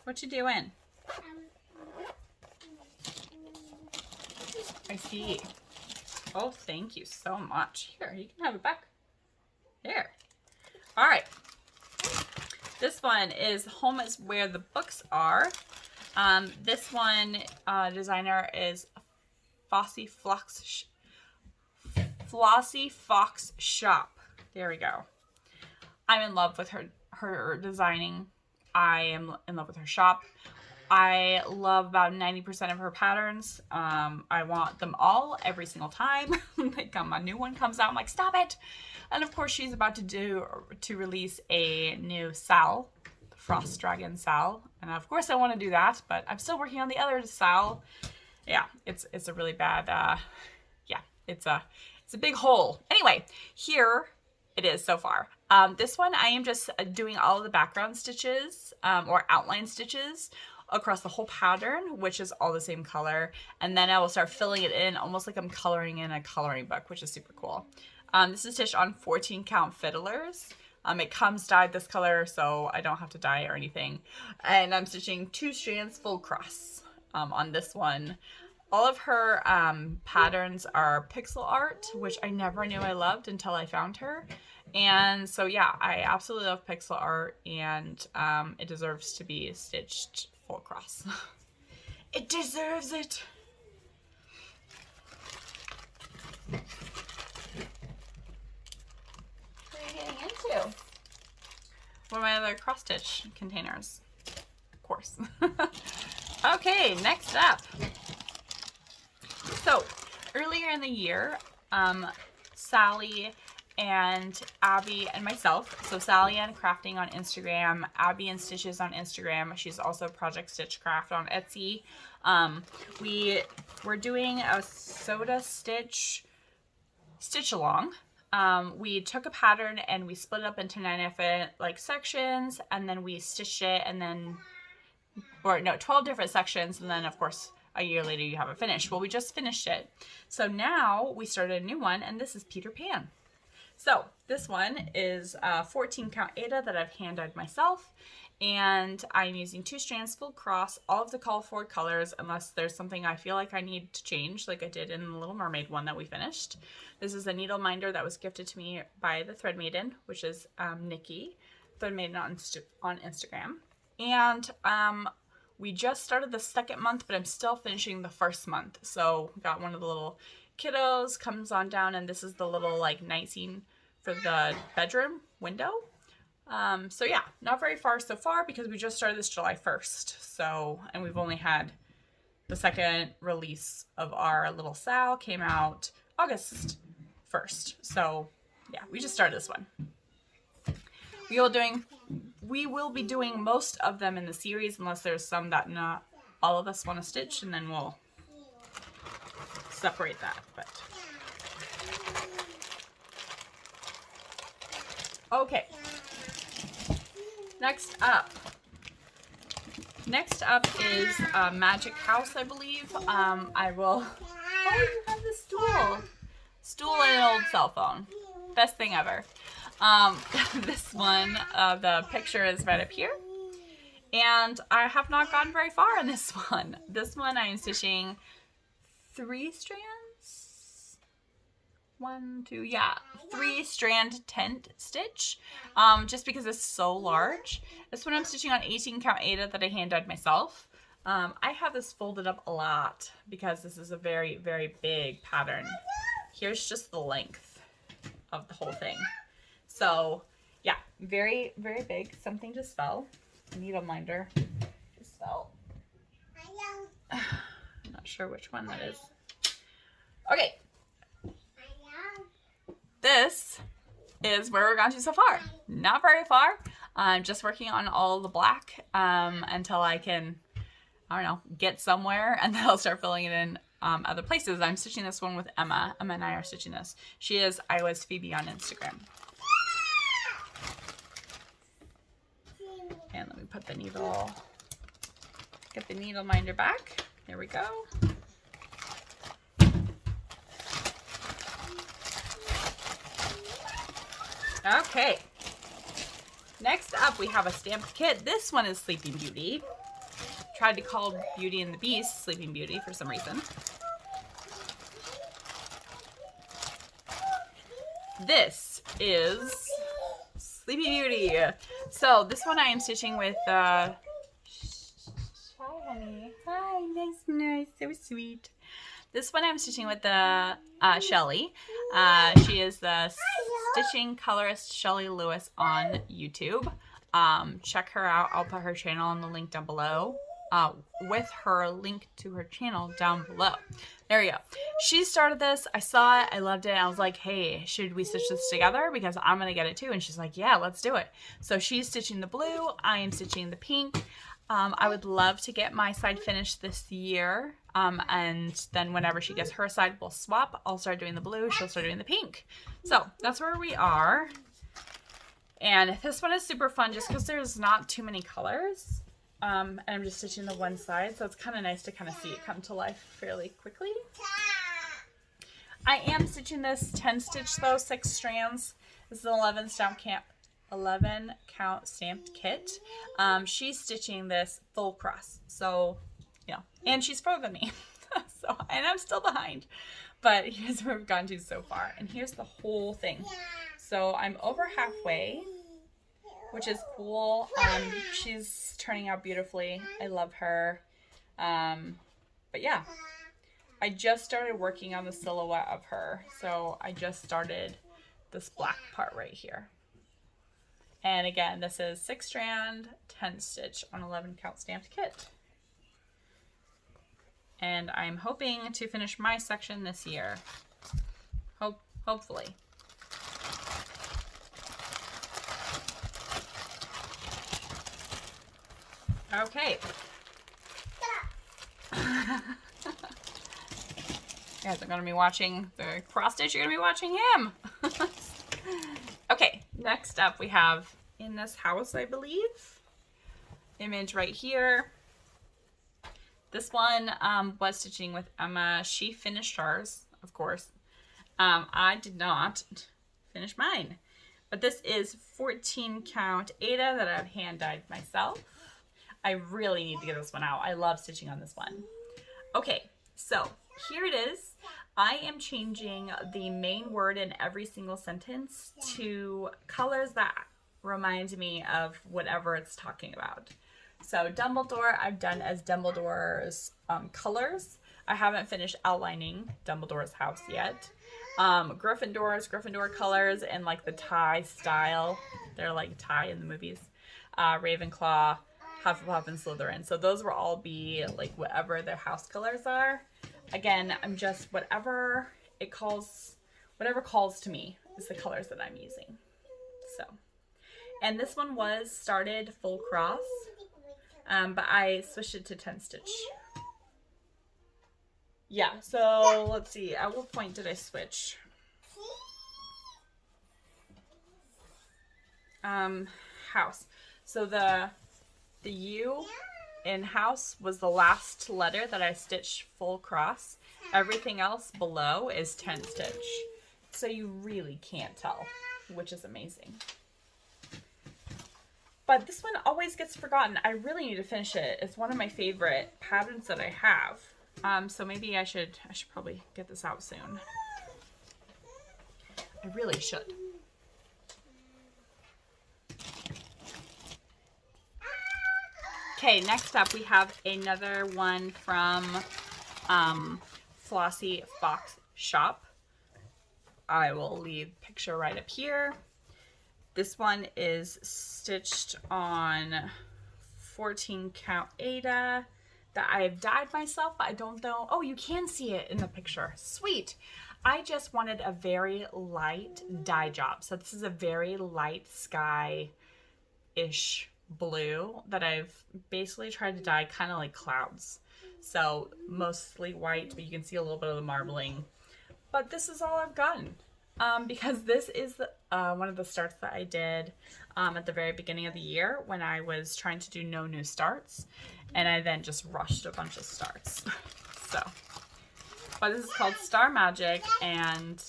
What you doing? I see. Oh, thank you so much. Here, you can have it back. Here. All right. This one is Home is Where the Books Are. This one, designer is Flossyfoxshop. There we go. I'm in love with her designing. I am in love with her shop. I love about 90% of her patterns. I want them all every single time. Like a new one comes out, I'm like, stop it. And of course she's about to release a new Sal, Frost Dragon Sal. And of course I want to do that, but I'm still working on the other Sal. Yeah, it's a really bad, yeah, it's a big hole. Anyway, here it is so far. This one I am just doing all of the background stitches, or outline stitches across the whole pattern, which is all the same color. And then I will start filling it in almost like I'm coloring in a coloring book, which is super cool. This is stitched on 14 count fiddlers. It comes dyed this color, so I don't have to dye or anything. And I'm stitching 2 strands full cross on this one. All of her patterns are pixel art, which I never knew I loved until I found her. And so yeah, I absolutely love pixel art, and it deserves to be stitched full cross. It deserves it. What are you getting into? One of my other cross stitch containers, of course. Okay, next up. So earlier in the year, Sally and Abby and myself, so sallyanncrafting on Instagram, Abby and Stitches on Instagram, she's also Projectstitchcraft on Etsy. We were doing a soda stitch along. We took a pattern and we split it up into 9 different sections, and then we stitched it, and then, 12 different sections, and then of course a year later you have it finished. Well, we just finished it. So now we started a new one, and this is Peter Pan. So This one is a 14 count Ada that I've hand dyed myself, and I'm using 2 strands full cross, all of the call for colors unless there's something I feel like I need to change, like I did in the Little Mermaid one that we finished. This is a needle minder that was gifted to me by the Thread Maiden, which is Nikki, Thread Maiden on Instagram. And we just started the 2nd month, but I'm still finishing the 1st month. So got one of the little kiddos, comes on down, and this is the little like night scene for the bedroom window. So yeah, not very far so far because we just started this July 1st. So, and we've only had the 2nd release of our little Sal came out August 1st. So yeah, we just started this one. We will be doing most of them in the series unless there's some that not all of us want to stitch, and then we'll separate that. But okay. Next up is Magic House, I believe. I will. Oh, you have the stool and an old cell phone. Best thing ever. This one, the picture is right up here. And I have not gotten very far in this one. This one I am stitching 3 strands. 1, 2, yeah. 3-strand tent stitch. Just because it's so large. This one I'm stitching on 18 count Ada that I hand dyed myself. I have this folded up a lot because this is a very, very big pattern. Here's just the length of the whole thing. So yeah, very, very big. Something just fell. Needle minder just fell. I'm not sure which one that is. Okay. This is where we're gone to so far. Not very far. I'm just working on all the black until I can, I don't know, get somewhere, and then I'll start filling it in other places. I'm stitching this one with Emma. Emma and I are stitching this. She is iwasphoebe on Instagram. And let me put the needle, get the needle minder back. There we go. Okay. Next up, we have a stamped kit. This one is Sleeping Beauty. Tried to call Beauty and the Beast Sleeping Beauty for some reason. This is Sleepy Beauty. So this one I am stitching with hi honey. Hi, nice, so sweet. This one I'm stitching with the Shelly. She is the stitching colorist Shelly Lewis on YouTube. Check her out. I'll put her channel in the link down below. With her link to her channel down below. There you go. She started this. I saw it. I loved it. And I was like, hey, should we stitch this together? Because I'm going to get it too. And she's like, yeah, let's do it. So she's stitching the blue. I am stitching the pink. I would love to get my side finished this year. And then whenever she gets her side, we'll swap. I'll start doing the blue. She'll start doing the pink. So that's where we are. And this one is super fun just because there's not too many colors. And I'm just stitching the one side, so it's kind of nice to kind of see it come to life fairly quickly. I am stitching this 10 stitch though, 6 strands. This is an 11 count stamped kit. She's stitching this full cross, so you know, and she's further than me. So, and I'm still behind, but here's where we've gotten to so far, and here's the whole thing. So I'm over halfway, which is cool. She's turning out beautifully. I love her. But yeah, I just started working on the silhouette of her. So I just started this black part right here. And again, this is 6 strand, 10 stitch on 11 count stamped kit. And I'm hoping to finish my section this year. Hopefully. Okay. You guys are going to be watching the cross stitch. You're going to be watching him. Okay, next up we have In This House, I believe. Image right here. This one was stitching with Emma. She finished hers, of course. I did not finish mine. But this is 14 count Ada that I've hand dyed myself. I really need to get this one out. I love stitching on this one. Okay, so here it is. I am changing the main word in every single sentence to colors that remind me of whatever it's talking about. So Dumbledore, I've done as Dumbledore's colors. I haven't finished outlining Dumbledore's house yet. Gryffindor's Gryffindor colors and like the tie style. They're like tie in the movies. Ravenclaw, Hufflepuff, and Slytherin. So those will all be like whatever their house colors are. Again, I'm just whatever calls to me is the colors that I'm using. So, and this one was started full cross, but I switched it to 10 stitch. Yeah, so let's see. At what point did I switch? House. So the U in house was the last letter that I stitched full cross. Everything else below is 10 stitch. So you really can't tell, which is amazing. But this one always gets forgotten. I really need to finish it. It's one of my favorite patterns that I have. So maybe I should probably get this out soon. I really should. Okay, next up we have another one from Flossyfoxshop. I will leave a picture right up here. This one is stitched on 14 count Ada that I've dyed myself. I don't know. Oh, you can see it in the picture. Sweet. I just wanted a very light dye job. So this is a very light sky-ish blue that I've basically tried to dye kind of like clouds. So mostly white, but you can see a little bit of the marbling. But this is all I've gotten. Because this is one of the starts that I did at the very beginning of the year when I was trying to do no new starts, and I then just rushed a bunch of starts. So, but this is called Star Magic, and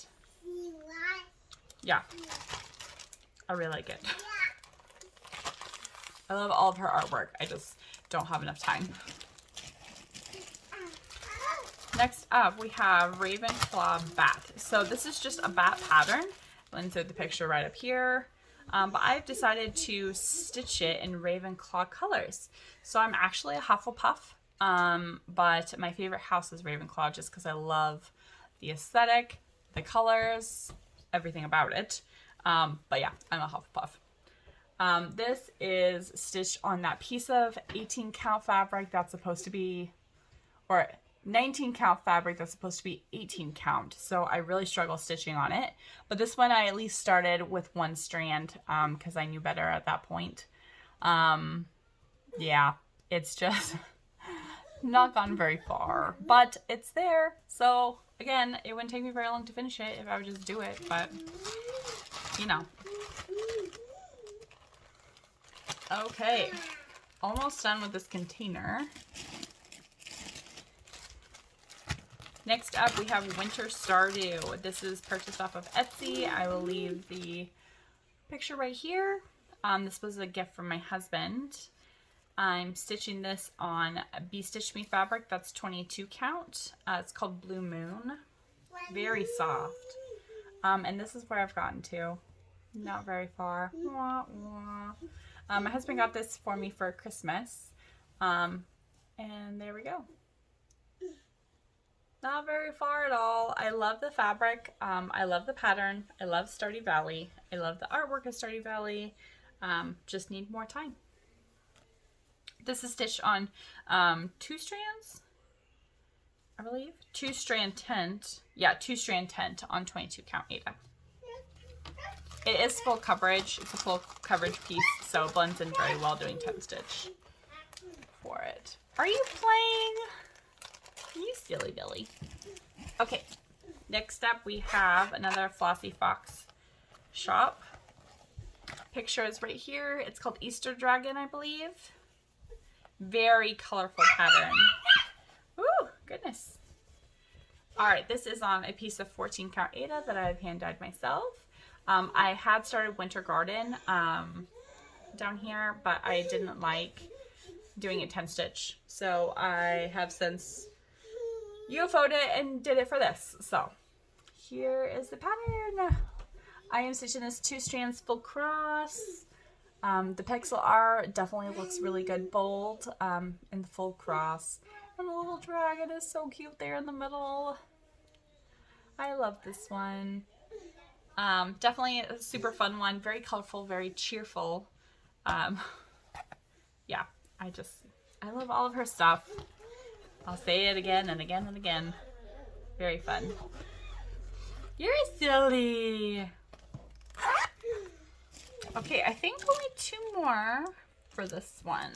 yeah, I really like it. I love all of her artwork. I just don't have enough time. Next up, we have Ravenclaw bat. So this is just a bat pattern. I'll insert the picture right up here. But I've decided to stitch it in Ravenclaw colors. So I'm actually a Hufflepuff, but my favorite house is Ravenclaw just because I love the aesthetic, the colors, everything about it. But yeah, I'm a Hufflepuff. This is stitched on that piece of 18 count fabric that's supposed to be, or 19 count fabric that's supposed to be 18 count. So I really struggle stitching on it. But this one I at least started with one strand because I knew better at that point. Yeah, it's just not gone very far, but it's there. So again, it wouldn't take me very long to finish it if I would just do it, but you know. Okay, almost done with this container. Next up, we have Winter Stardew. This is purchased off of Etsy. I will leave the picture right here. This was a gift from my husband. I'm stitching this on Bee Stitch Me fabric. That's 22 count. It's called Blue Moon. Very soft. And this is where I've gotten to. Not very far. Wah, wah. My husband got this for me for Christmas. And there we go. Not very far at all. I love the fabric. I love the pattern. I love Stardew Valley. I love the artwork of Stardew Valley. Just need more time. This is stitched on 2 strands, I believe. 2 strand tent. Yeah, 2 strand tent on 22 count Ada. It is full coverage. It's a full coverage piece, so it blends in very well doing 10 stitch for it. Are you playing? You silly Billy. Okay, next up we have another Flossyfoxshop. Picture is right here. It's called Easter Dragon, I believe. Very colorful pattern. Ooh, goodness. All right, this is on a piece of 14 count Ada that I've hand dyed myself. I had started Winter Garden down here, but I didn't like doing it 10 stitch. So I have since UFO'd it and did it for this. So here is the pattern. I am stitching this 2 strands full cross. The pixel art definitely looks really good bold in the full cross. And the little dragon is so cute there in the middle. I love this one. Definitely a super fun one. Very colorful, very cheerful. Yeah, I love all of her stuff. I'll say it again and again and again. Very fun. You're silly. Okay, I think only 2 more for this one.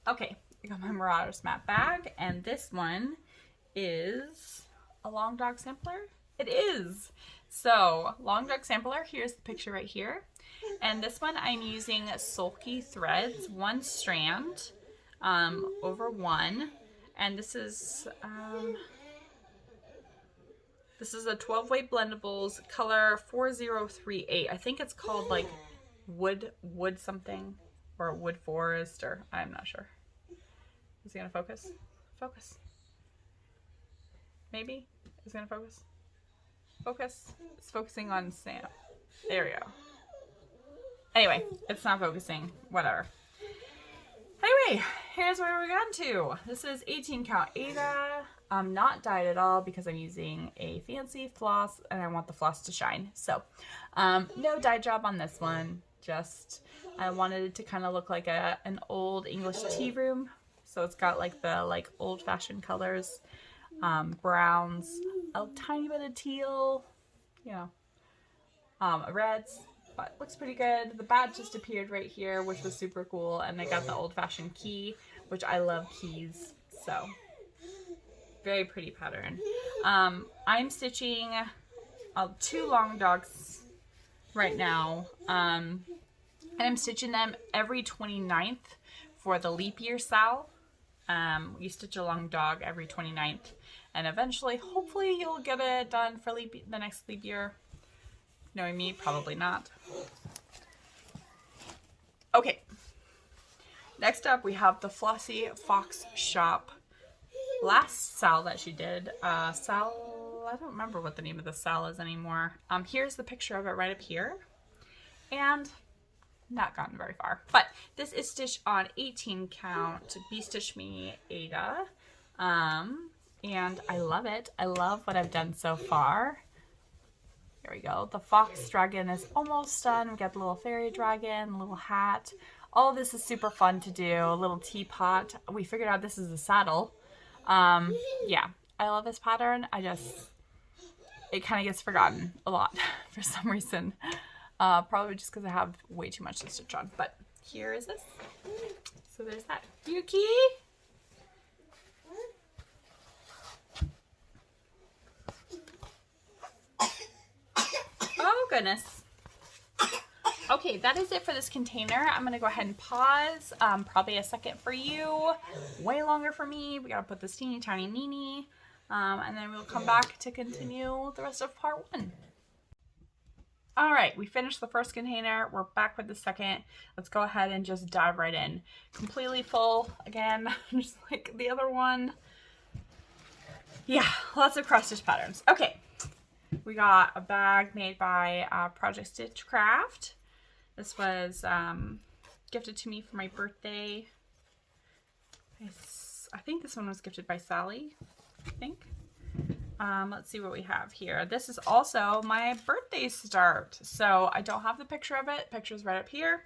Okay, I got my Marauders map bag, and this one is a long dog sampler. It is. So, long dog sampler, here's the picture right here. And this one I'm using sulky threads, 1 strand over 1. And this is a 12-way blendables, color 4038. I think it's called like wood something, or wood forest, or I'm not sure. Is it gonna focus? Focus. Maybe? Is it gonna focus? Focus. It's focusing on Sam. There we go. Anyway, it's not focusing. Whatever. Anyway, here's where we're going to. This is 18 count Ada. I'm not dyed at all because I'm using a fancy floss and I want the floss to shine. So, no dye job on this one. Just, I wanted it to kind of look like an old English tea room. So it's got like the old-fashioned colors, browns, a tiny bit of teal, you know, reds. But looks pretty good. The badge just appeared right here, which was super cool. And I got the old-fashioned key, which I love keys. So, very pretty pattern. I'm stitching 2 long dogs right now. And I'm stitching them every 29th for the leap year sal. We stitch a long dog every 29th. And eventually, hopefully, you'll get it done for the next leap year. Knowing me, probably not. Okay. Next up, we have the Flossyfoxshop last sal that she did. I don't remember what the name of the sal is anymore. Here's the picture of it right up here. And not gotten very far. But this is stitched on 18 count Bee Stitch Me Ada. And I love it. I love what I've done so far. There we go. The fox dragon is almost done. We got the little fairy dragon, little hat. All of this is super fun to do. A little teapot. We figured out this is a saddle. Yeah, I love this pattern. It kind of gets forgotten a lot for some reason. Probably just because I have way too much to stitch on. But here is this. So there's that. Yuki! Oh, goodness. Okay, that is it for this container. I'm going to go ahead and pause. Probably a second for you. Way longer for me. We got to put this teeny tiny Nini. And then we'll come back to continue the rest of part 1. All right, we finished the first container. We're back with the second. Let's go ahead and just dive right in. Completely full again, just like the other one. Yeah, lots of cross stitch patterns. Okay. We got a bag made by Projectstitchcraft. This was gifted to me for my birthday. I think this one was gifted by Sally, I think. Let's see what we have here. This is also my birthday start. So I don't have the picture of it. Picture's right up here.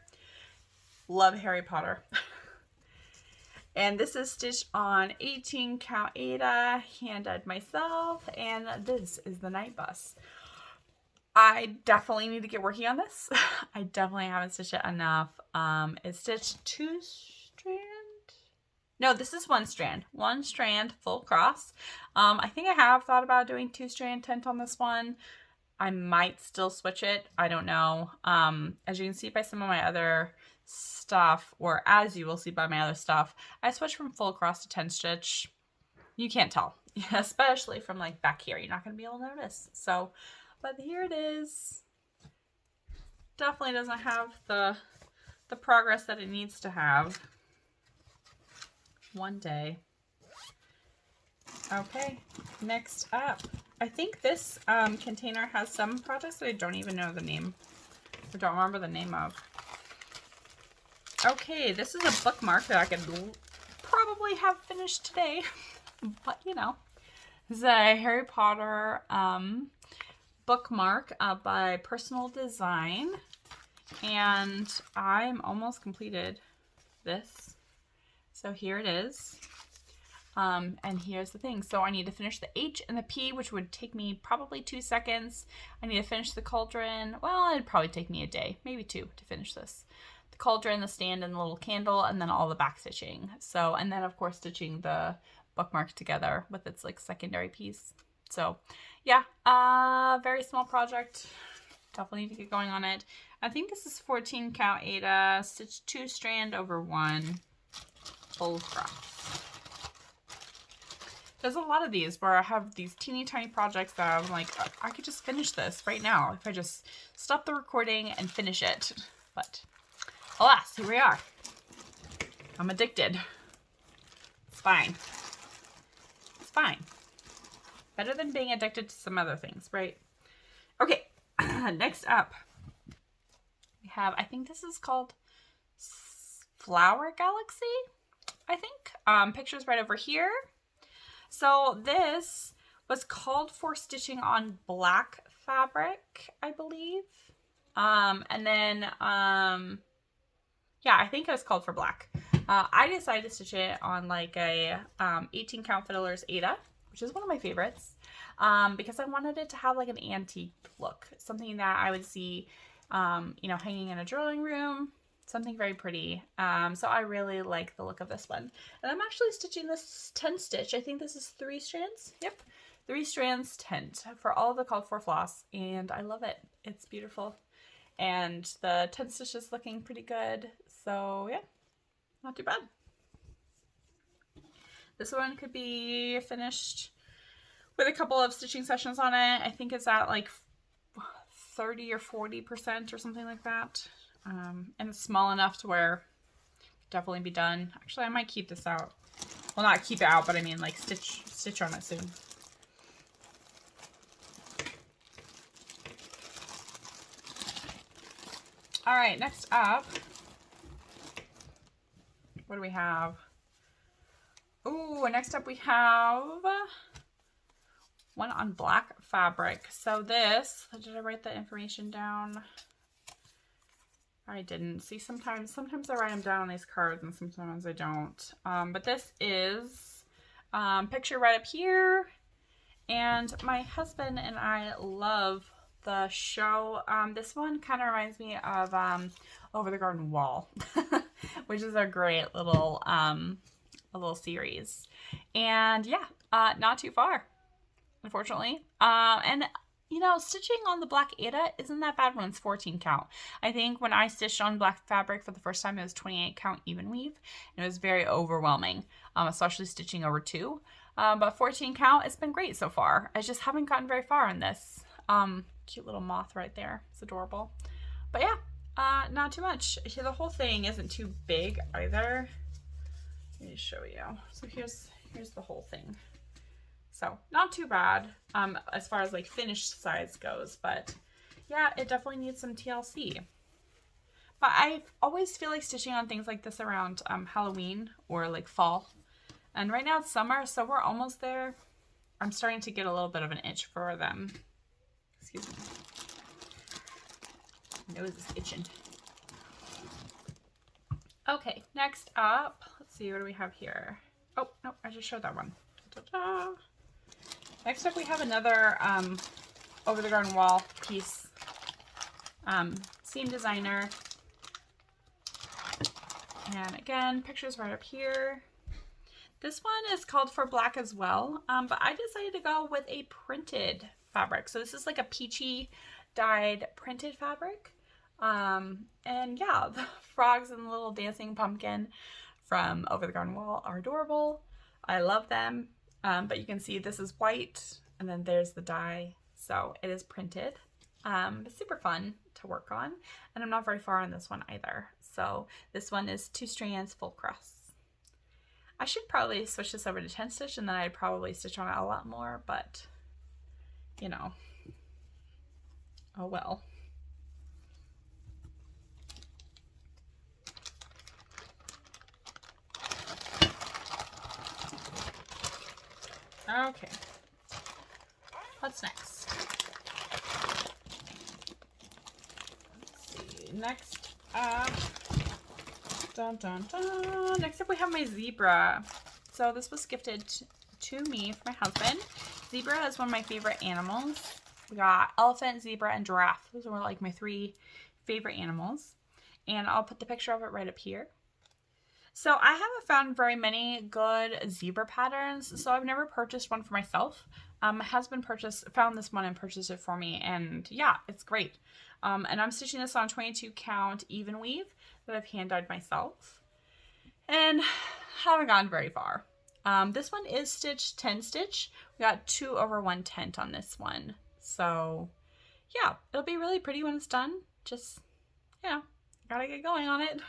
Love Harry Potter. And this is stitched on 18 count Ada, hand-dyed myself, and this is the night bus. I definitely need to get working on this. I definitely haven't stitched it enough. It's stitched 2 strand? No, this is 1 strand. 1 strand full cross. I think I have thought about doing 2 strand tent on this one. I might still switch it. I don't know. As you can see by some of my other stuff, or as you will see by my other stuff, I switched from full cross to 10 stitch. You can't tell, especially from like back here. You're not going to be able to notice. So, but here it is. definitely doesn't have the progress that it needs to have. One day. Okay, next up. I think this container has some projects that I don't even know the name. I don't remember the name of. Okay, this is a bookmark that I could probably have finished today. But, you know. This is a Harry Potter bookmark by Personal Design. And I'm almost completed this. So here it is. And here's the thing. So I need to finish the H and the P, which would take me probably 2 seconds. I need to finish the cauldron. Well, it'd probably take me a day, maybe 2 to finish this. The cauldron, the stand, and the little candle, and then all the back stitching. So, and then of course stitching the bookmark together with its like secondary piece. So yeah, very small project. Definitely need to get going on it. I think this is 14 count Ada, stitch 2 strand over 1 full cross. There's a lot of these where I have these teeny tiny projects that I'm like, I could just finish this right now if I just stop the recording and finish it. But alas, here we are. I'm addicted. It's fine. It's fine. Better than being addicted to some other things, right? Okay, next up. We have, I think this is called Flower Galaxy, I think. Pictures right over here. So this was called for stitching on black fabric, I believe. And then, yeah, I think it was called for black. I decided to stitch it on like a 18 count Fiddler's Ada, which is one of my favorites, because I wanted it to have like an antique look, something that I would see, you know, hanging in a drawing room. Something very pretty. So I really like the look of this one. And I'm actually stitching this 10 stitch. I think this is 3 strands. Yep. 3 strands, 10 for all the called for floss. And I love it. It's beautiful. And the 10 stitch is looking pretty good. So yeah, not too bad. This one could be finished with a couple of stitching sessions on it. I think it's at like 30 or 40% or something like that. And it's small enough to where it could definitely be done. Actually, I might keep this out. Well, not keep it out, but I mean like stitch on it soon. All right, next up, what do we have? Ooh, next up we have one on black fabric. So this, did I write the information down? I didn't. See, sometimes I write them down on these cards and sometimes I don't. But this is picture right up here. And my husband and I love the show. This one kind of reminds me of Over the Garden Wall, which is a great little series. And yeah, not too far, unfortunately. And you know, stitching on the black Ada isn't that bad when it's 14 count. I think when I stitched on black fabric for the first time, it was 28 count even weave. And it was very overwhelming, especially stitching over 2. But 14 count, it's been great so far. I just haven't gotten very far on this. Cute little moth right there. It's adorable. But yeah, not too much. The whole thing isn't too big either. Let me show you. So here's the whole thing. So not too bad as far as like finished size goes, but yeah, it definitely needs some TLC. But I always feel like stitching on things like this around Halloween or like fall. And right now it's summer, so we're almost there. I'm starting to get a little bit of an itch for them. Excuse me. My nose is itching. Okay, next up, let's see, what do we have here? Oh, no, I just showed that one. Ta-da-da. Next up, we have another Over the Garden Wall piece. Seam Designer. And again, pictures right up here. This one is called for black as well, but I decided to go with a printed fabric. So this is like a peachy dyed printed fabric. And yeah, the frogs and the little dancing pumpkin from Over the Garden Wall are adorable. I love them. But you can see this is white and then there's the dye. So it is printed. but super fun to work on. And I'm not very far on this one either. So this one is 2 strands full cross. I should probably switch this over to 10 stitch and then I'd probably stitch on it a lot more, but you know, oh well. Okay, what's next? Let's see. Next up, dun, dun, dun. Next up we have my zebra. So this was gifted to me from my husband. Zebra is one of my favorite animals. We got elephant, zebra, and giraffe. Those were like my 3 favorite animals. And I'll put the picture of it right up here. So I haven't found very many good zebra patterns, so I've never purchased one for myself. My husband found this one and purchased it for me, and yeah, it's great. And I'm stitching this on 22 count even weave that I've hand dyed myself, and haven't gone very far. This one is stitched 10 stitch. We got 2 over 1/10 on this one, so yeah, it'll be really pretty when it's done. Just, you know, gotta get going on it.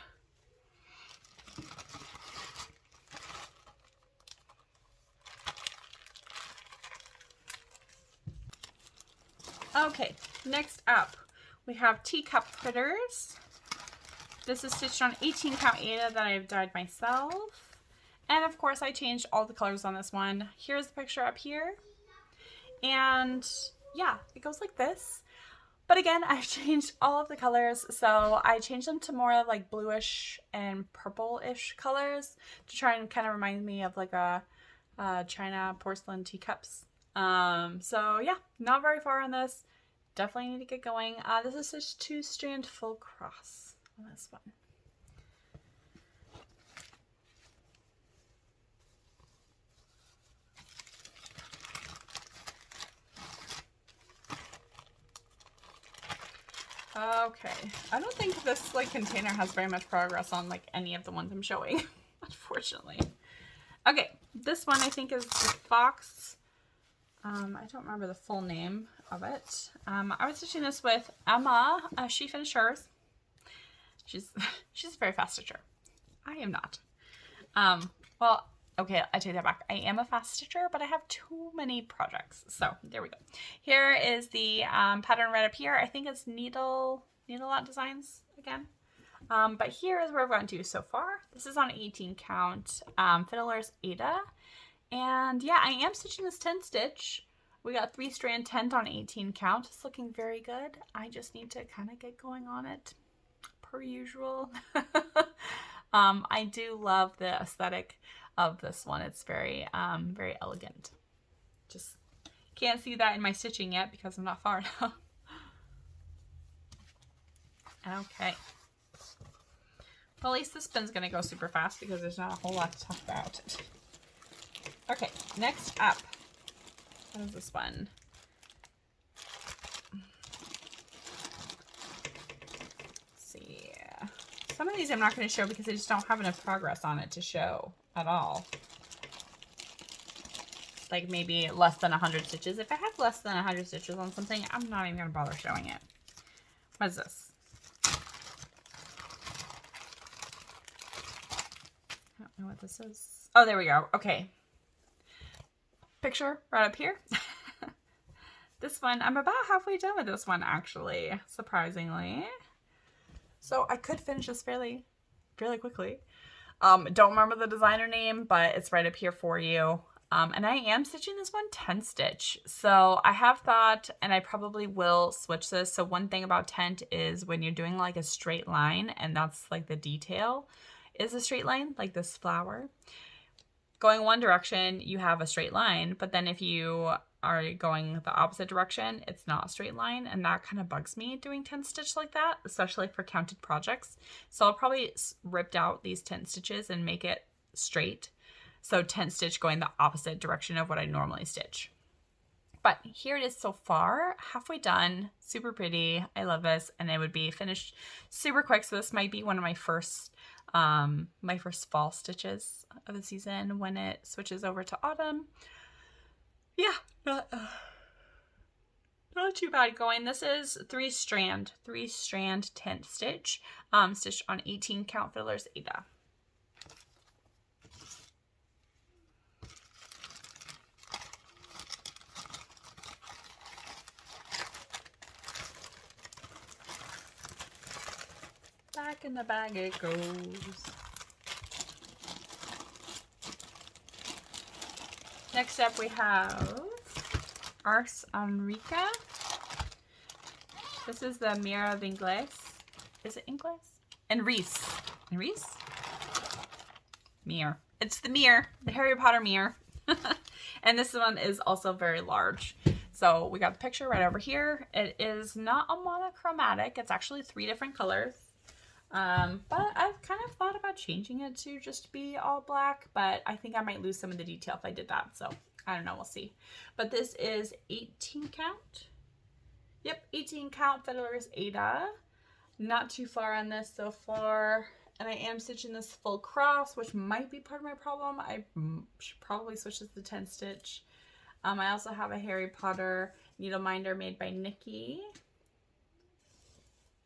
Okay, next up, we have Teacup Critters. This is stitched on 18 count Ada that I've dyed myself. And of course I changed all the colors on this one. Here's the picture up here. And yeah, it goes like this. But again, I've changed all of the colors. So I changed them to more like bluish and purple-ish colors to try and kind of remind me of like a China porcelain teacups. So yeah, not very far on this. Definitely need to get going. This is just 2 strand full cross on this one. Okay, I don't think this like container has very much progress on like any of the ones I'm showing, unfortunately. Okay, this one I think is the Fox. I don't remember the full name of it. I was stitching this with Emma. She finished hers. She's a very fast stitcher. I am not. Well, okay, I take that back. I am a fast stitcher, but I have too many projects. So there we go. Here is the pattern right up here. I think it's Needlelotdesign again. But here is where I've gotten to so far. This is on 18 count Fiddler's Ada. And yeah, I am stitching this 10 stitch. We got 3 strand 10 on 18 count. It's looking very good. I just need to kind of get going on it per usual. I do love the aesthetic of this one. It's very, very elegant. Just can't see that in my stitching yet because I'm not far enough. Okay. Well, at least this spin's gonna go super fast because there's not a whole lot to talk about. Okay, next up, what is this one? Let's see. Some of these I'm not going to show because I just don't have enough progress on it to show at all. Like maybe less than 100 stitches. If I have less than 100 stitches on something, I'm not even going to bother showing it. What is this? I don't know what this is. Oh, there we go. Okay. Picture right up here. This one, I'm about halfway done with this one actually, surprisingly. So I could finish this fairly quickly. Don't remember the designer name, but it's right up here for you. And I am stitching this one 10 stitch. So I have thought, and I probably will switch this. So one thing about tent is when you're doing like a straight line, and that's like the detail is a straight line, like this flower. Going one direction, you have a straight line, but then if you are going the opposite direction, it's not a straight line, and that kind of bugs me doing 10 stitch like that, especially for counted projects. So I'll probably rip out these 10 stitches and make it straight. So 10 stitch going the opposite direction of what I normally stitch. But here it is so far, halfway done, super pretty. I love this, and it would be finished super quick. So this might be one of my first fall stitches of the season when it switches over to autumn. Yeah, Not too bad going. This is three strand tent stitch, stitched on 18 count fiddlers Ada. Back in the bag it goes. Next up we have Ars Enrica. This is the Mirror of Ingles. Is it Ingles? And Reese. And Reese? Mirror. It's the mirror. The Harry Potter mirror. And this one is also very large. So we got the picture right over here. It is not a monochromatic. It's actually 3 different colors. But I've kind of thought about changing it to just be all black, but I think I might lose some of the detail if I did that. So I don't know, we'll see. But this is 18 count. Yep, 18 count fiddlers Ada. Not too far on this so far. And I am stitching this full cross, which might be part of my problem. I should probably switch this to 10 stitch. I also have a Harry Potter needle minder made by Nikki.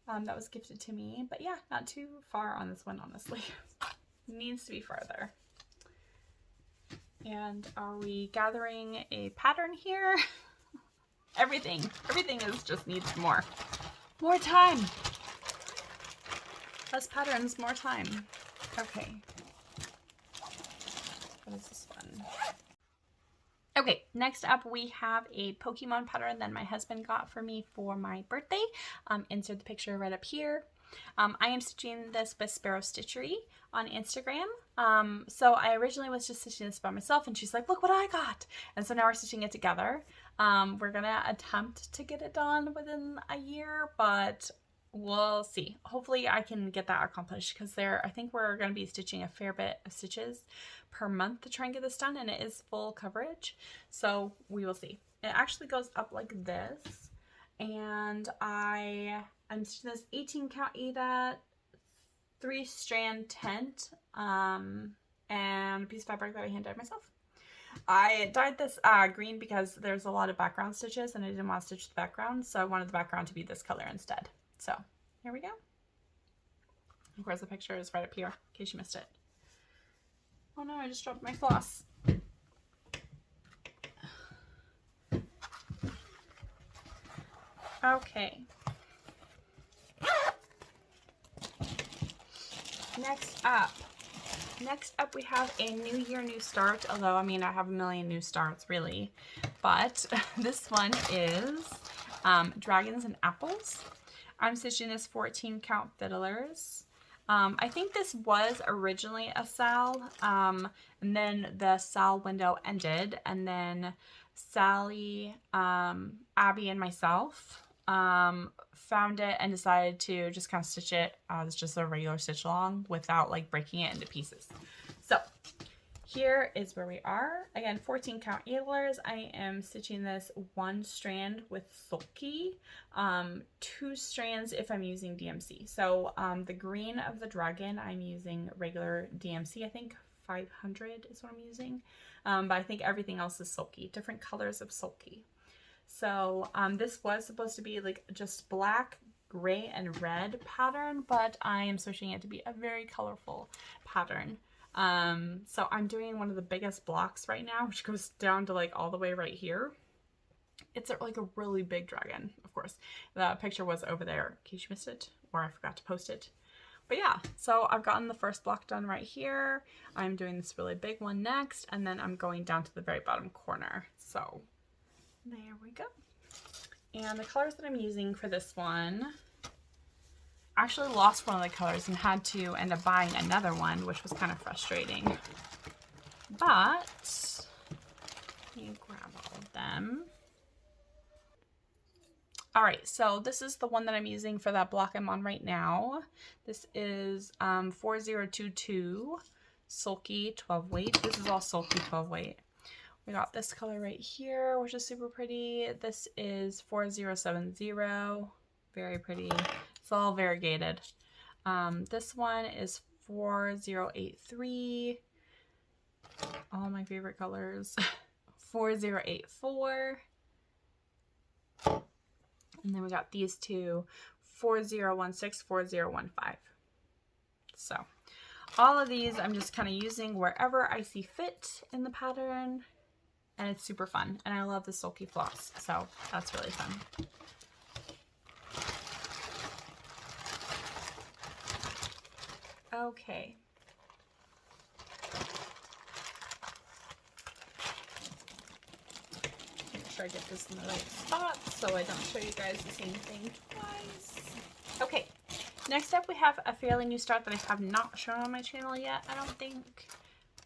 That was gifted to me, but yeah, not too far on this one, honestly. Needs to be farther. And are we gathering a pattern here? Everything is just needs more time. Less patterns, more time. Okay. What is this one? Okay, next up we have a Pokemon pattern that my husband got for me for my birthday. Insert the picture right up here. I am stitching this with Sparrowstitchery on Instagram. So I originally was just stitching this by myself and she's like, look what I got. And so now we're stitching it together. We're gonna attempt to get it done within a year, but we'll see. Hopefully I can get that accomplished because I think we're going to be stitching a fair bit of stitches per month to try and get this done, and it is full coverage, so we will see. It actually goes up like this, and I'm stitching this 18 count Ada 3 strand tent and a piece of fabric that I hand dyed myself. I dyed this green because there's a lot of background stitches and I didn't want to stitch the background, so I wanted the background to be this color instead. So here we go. Of course, the picture is right up here in case you missed it. Oh no, I just dropped my floss. Okay. Next up we have a new year, new start. Although, I mean, I have a million new starts really. But this one is Dragons and Apples. I'm stitching this 14 count fiddlers. I think this was originally a sal, and then the sal window ended, and then Sally, Abby, and myself found it and decided to just kind of stitch it as just a regular stitch along without like breaking it into pieces. So here is where we are. Again, 14 count antlers. I am stitching this 1 strand with sulky, 2 strands if I'm using DMC. So the green of the dragon, I'm using regular DMC. I think 500 is what I'm using, but I think everything else is sulky, different colors of sulky. So this was supposed to be like just black, gray, and red pattern, but I am switching it to be a very colorful pattern. So I'm doing one of the biggest blocks right now, which goes down to like all the way right here. It's like a really big dragon, of course. The picture was over there in case you missed it or I forgot to post it. But yeah, so I've gotten the first block done right here. I'm doing this really big one next, and then I'm going down to the very bottom corner. So there we go. And the colors that I'm using for this one, I actually lost one of the colors and had to end up buying another one, which was kind of frustrating. But let me grab all of them. All right, so this is the one that I'm using for that block I'm on right now. This is 4022 Sulky 12 weight. This is all Sulky 12 weight. We got this color right here, which is super pretty. This is 4070, very pretty. It's all variegated. This one is 4083, all my favorite colors. 4084. And then we got these two, 4016, 4015. So all of these I'm just kind of using wherever I see fit in the pattern, and it's super fun. And I love the sulky floss, so that's really fun. Okay. Make sure I get this in the right spot so I don't show you guys the same thing twice. Okay, next up we have a fairly new start that I have not shown on my channel yet, I don't think.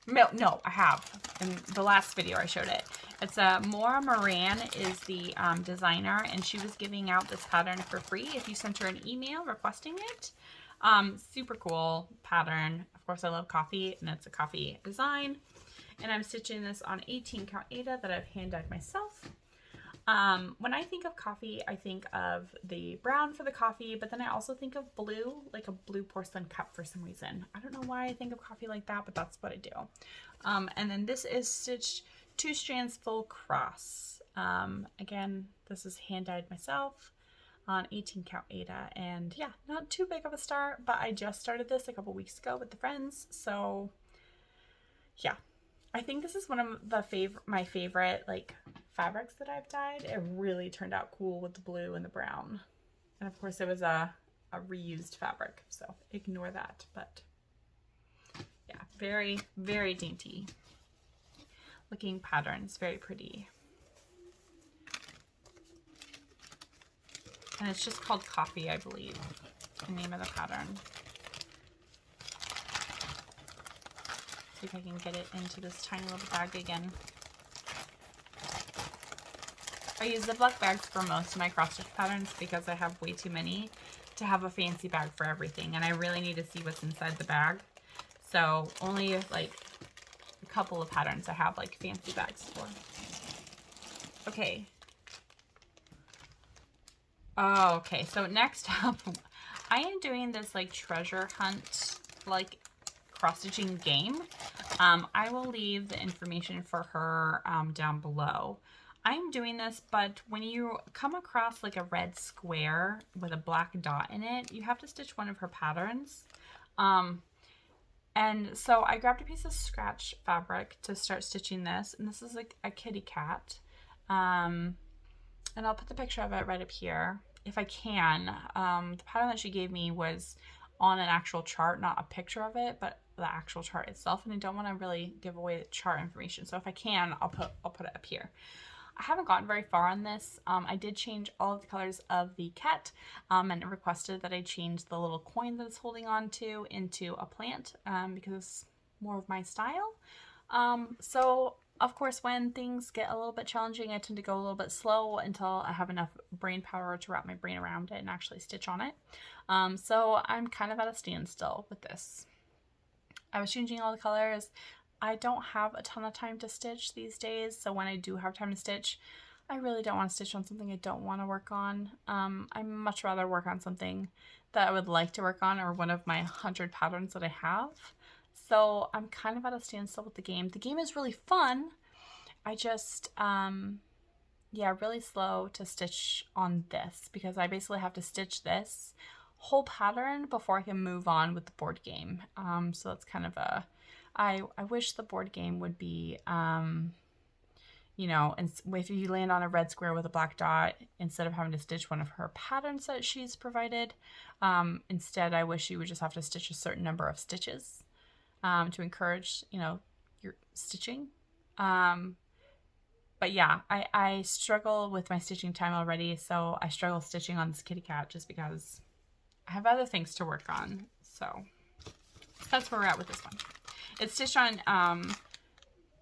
No, I have. In the last video I showed it. It's Maura Moran is the designer, and she was giving out this pattern for free if you sent her an email requesting it. Super cool pattern. Of course, I love coffee, and it's a coffee design. And I'm stitching this on 18 count Aida that I've hand dyed myself. When I think of coffee, I think of the brown for the coffee, but then I also think of blue, like a blue porcelain cup for some reason. I don't know why I think of coffee like that, but that's what I do. And then this is stitched 2 strands full cross. Again, this is hand dyed myself on 18 count Aida, and yeah, not too big of a start, but I just started this a couple weeks ago with the friends, so yeah. I think this is one of the my favorite like fabrics that I've dyed. It really turned out cool with the blue and the brown. And of course it was a reused fabric, so ignore that. But yeah, very, very dainty looking patterns, very pretty. And it's just called Coffee, I believe, the name of the pattern. See if I can get it into this tiny little bag again. I use Ziploc bags for most of my cross stitch patterns because I have way too many to have a fancy bag for everything, and I really need to see what's inside the bag. So only like a couple of patterns I have like fancy bags for. Okay. Oh, okay, so next up, I am doing this like treasure hunt like cross-stitching game. I will leave the information for her down below. I'm doing this, but when you come across like a red square with a black dot in it, you have to stitch one of her patterns. And so I grabbed a piece of scratch fabric to start stitching this, and this is like a kitty cat. And I'll put the picture of it right up here if I can. The pattern that she gave me was on an actual chart, not a picture of it, but the actual chart itself, and I don't want to really give away the chart information, so if I can, I'll put it up here. I haven't gotten very far on this. I did change all of the colors of the cat, and it requested that I change the little coin that it's holding on to into a plant, because it's more of my style. So of course, when things get a little bit challenging, I tend to go a little bit slow until I have enough brain power to wrap my brain around it and actually stitch on it. So I'm kind of at a standstill with this. I was changing all the colors. I don't have a ton of time to stitch these days, so when I do have time to stitch, I really don't want to stitch on something I don't want to work on. I'd much rather work on something that I would like to work on, or one of my 100 patterns that I have. So I'm kind of at a standstill with the game. The game is really fun. I just, yeah, really slow to stitch on this because I basically have to stitch this whole pattern before I can move on with the board game. So that's kind of a, I wish the board game would be, you know, and if you land on a red square with a black dot, instead of having to stitch one of her patterns that she's provided, instead I wish you would just have to stitch a certain number of stitches to encourage, you know, your stitching. But yeah, I struggle with my stitching time already, so I struggle stitching on this kitty cat just because I have other things to work on. So that's where we're at with this one. It's stitched on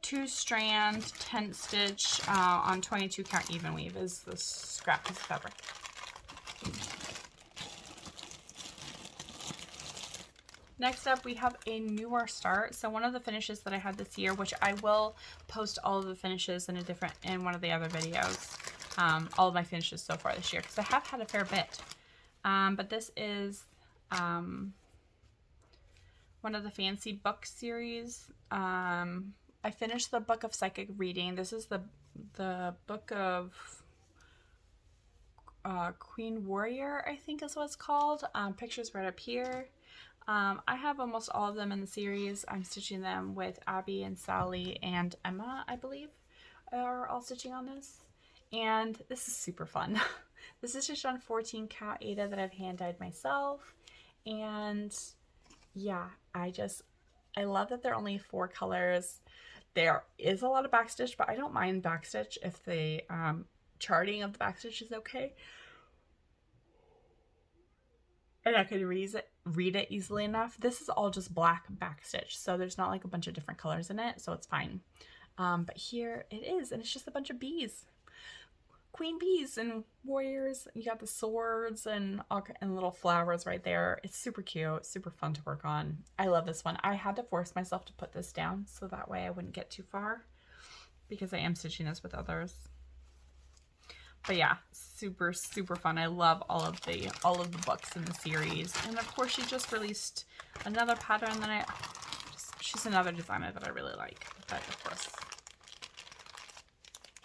2 strand, 10 stitch on 22 count even weave is the scrap piece of fabric. Next up, we have a newer start. So one of the finishes that I had this year, which I will post all of the finishes in one of the other videos, all of my finishes so far this year, because I have had a fair bit. But this is one of the fancy book series. I finished the Book of Psychic Reading. This is the book of Queen Warrior, I think is what it's called. Pictures right up here. I have almost all of them in the series. I'm stitching them with Abby and Sally and Emma, I believe, are all stitching on this. And this is super fun. This is just on 14 count Ada that I've hand dyed myself. And yeah, I love that there are only 4 colors. There is a lot of backstitch, but I don't mind backstitch if the charting of the backstitch is okay. And I could read it easily enough. This is all just black backstitch, so there's not like a bunch of different colors in it, so it's fine. But here it is, and it's just a bunch of bees. Queen bees and warriors. You got the swords and little flowers right there. It's super cute, super fun to work on. I love this one. I had to force myself to put this down so that way I wouldn't get too far, because I am stitching this with others. But yeah, super, super fun. I love all of the books in the series. And of course, she just released another pattern that she's another designer that I really like. But of course,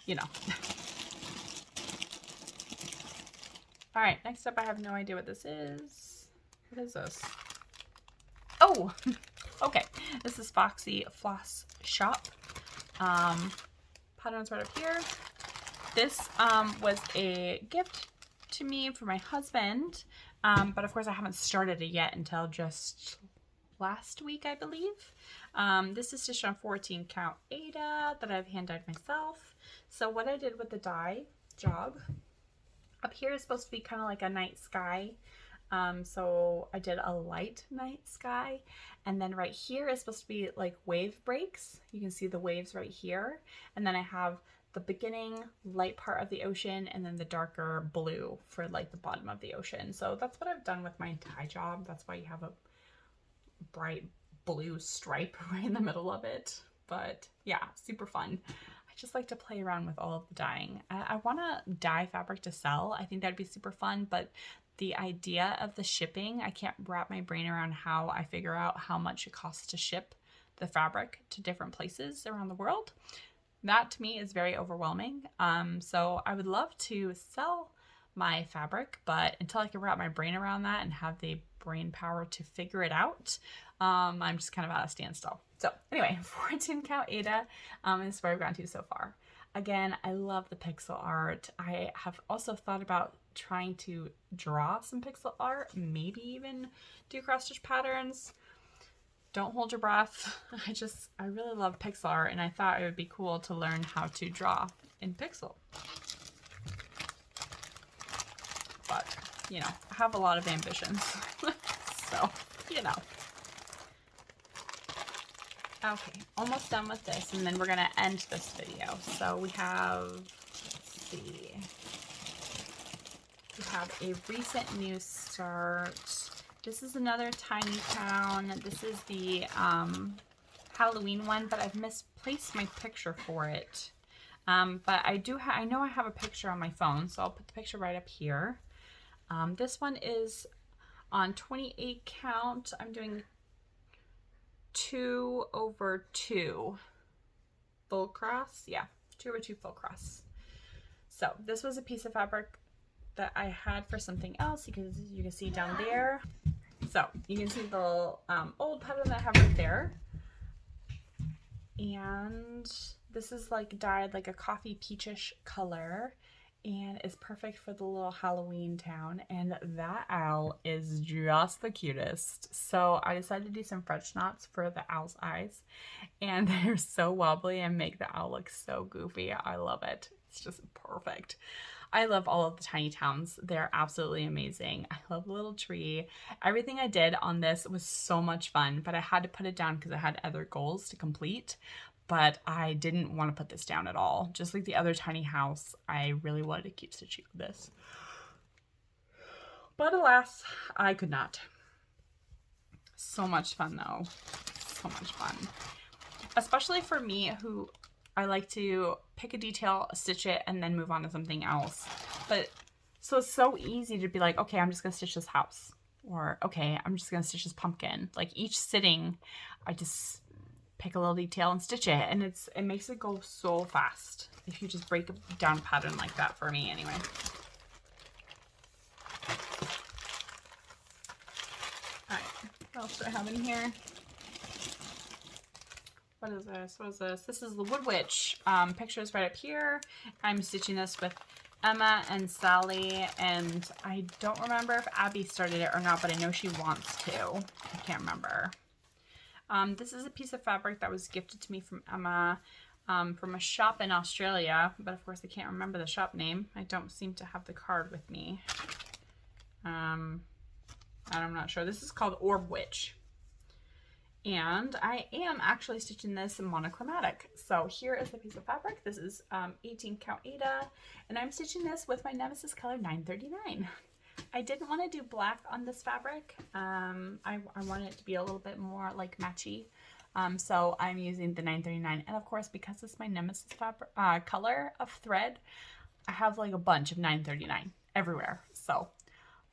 you know. All right, next up, I have no idea what this is. What is this? Oh, okay. This is Flossyfoxshop. Pattern's right up here. This was a gift to me for my husband, but of course I haven't started it yet until just last week, I believe. This is stitched on 14 count Ada that I've hand dyed myself. So what I did with the dye job, up here is supposed to be kind of like a night sky. So I did a light night sky, and then right here is supposed to be like wave breaks. You can see the waves right here, and then I have the beginning light part of the ocean and then the darker blue for like the bottom of the ocean. So that's what I've done with my dye job. That's why you have a bright blue stripe right in the middle of it. But yeah, super fun. I just like to play around with all of the dyeing. I want to dye fabric to sell. I think that'd be super fun, but the idea of the shipping, I can't wrap my brain around how I figure out how much it costs to ship the fabric to different places around the world. That to me is very overwhelming. So I would love to sell my fabric, but until I can wrap my brain around that and have the brain power to figure it out, I'm just kind of at a standstill. So anyway, 14 count Ada is where I've gotten to so far. Again, I love the pixel art. I have also thought about trying to draw some pixel art, maybe even do cross stitch patterns. Don't hold your breath. I really love pixel art, and I thought it would be cool to learn how to draw in pixel. But, you know, I have a lot of ambitions. So, you know. Okay, almost done with this, and then we're going to end this video. So we have, let's see. We have a recent news start. This is another tiny town. This is the Halloween one, but I've misplaced my picture for it. But I know I have a picture on my phone, so I'll put the picture right up here. This one is on 28 count. I'm doing 2/2 full cross. Yeah, 2/2 full cross. So this was a piece of fabric that I had for something else. You can see down there. So you can see the old pattern that I have right there. And this is like dyed like a coffee peachish color and is perfect for the little Halloween town. And that owl is just the cutest. So I decided to do some French knots for the owl's eyes, and they're so wobbly and make the owl look so goofy. I love it. It's just perfect. I love all of the tiny towns. They're absolutely amazing. I love the little tree. Everything I did on this was so much fun, but I had to put it down because I had other goals to complete. But I didn't want to put this down at all. Just like the other tiny house, I really wanted to keep stitching this. But alas, I could not. So much fun though. So much fun. Especially for me, who I like to pick a detail, stitch it, and then move on to something else. But so it's so easy to be like, okay, I'm just gonna stitch this house, or okay, I'm just gonna stitch this pumpkin. Like each sitting, I just pick a little detail and stitch it, and it makes it go so fast if you just break down a pattern like that, for me anyway. else do I have in here? What is this? What is this? This is the Wood Witch. Pictures right up here. I'm stitching this with Emma and Sally, and I don't remember if Abby started it or not, but I know she wants to. I can't remember. This is a piece of fabric that was gifted to me from Emma from a shop in Australia, but of course I can't remember the shop name. I don't seem to have the card with me. And I'm not sure. This is called Orb Witch. And I am actually stitching this monochromatic. So here is the piece of fabric. This is 18 count Ada, and I'm stitching this with my Nemesis color 939. I didn't want to do black on this fabric. I wanted it to be a little bit more like matchy. So I'm using the 939. And of course, because it's my Nemesis fabric, color of thread, I have like a bunch of 939 everywhere. So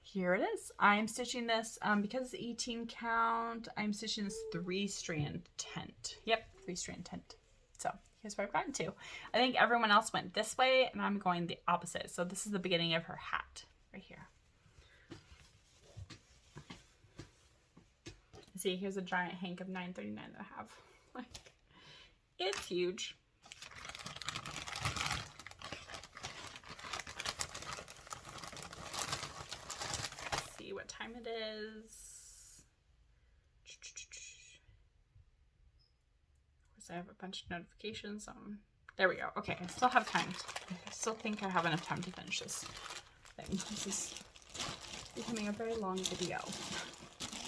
here it is. I'm stitching this, because it's 18 count, I'm stitching this 3-strand tent. Yep, 3-strand tent. So here's where I've gotten to. I think everyone else went this way, and I'm going the opposite. So this is the beginning of her hat right here. See, here's a giant hank of 939 that I have. Like, it's huge. Let's see what time it is. Of course, I have a bunch of notifications. There we go. Okay, I still have time. I still think I have enough time to finish this thing. This is becoming a very long video.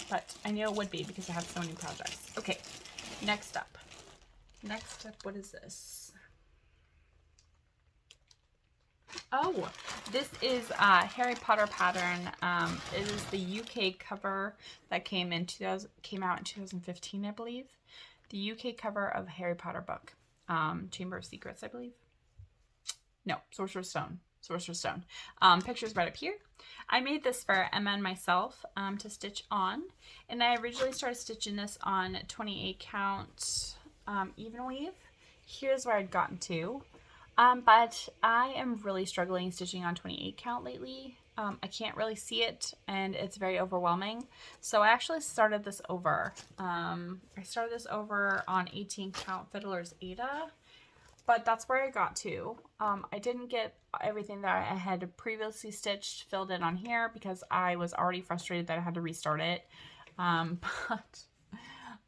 But I knew it would be because I have so many projects. Okay, next up. Next up, what is this? Oh, this is Harry Potter pattern. It is the UK cover that came out in 2015, I believe. The UK cover of Harry Potter book, Chamber of Secrets, I believe. No, Sorcerer's Stone. Sorcerer's Stone. Pictures right up here. I made this for Emma and myself to stitch on, and I originally started stitching this on 28 count even weave. Here's where I'd gotten to, but I am really struggling stitching on 28 count lately. I can't really see it, and it's very overwhelming. So I actually started this over. I started this over on 18 count Fiddler's Ada. But that's where I got to. I didn't get everything that I had previously stitched filled in on here because I was already frustrated that I had to restart it. But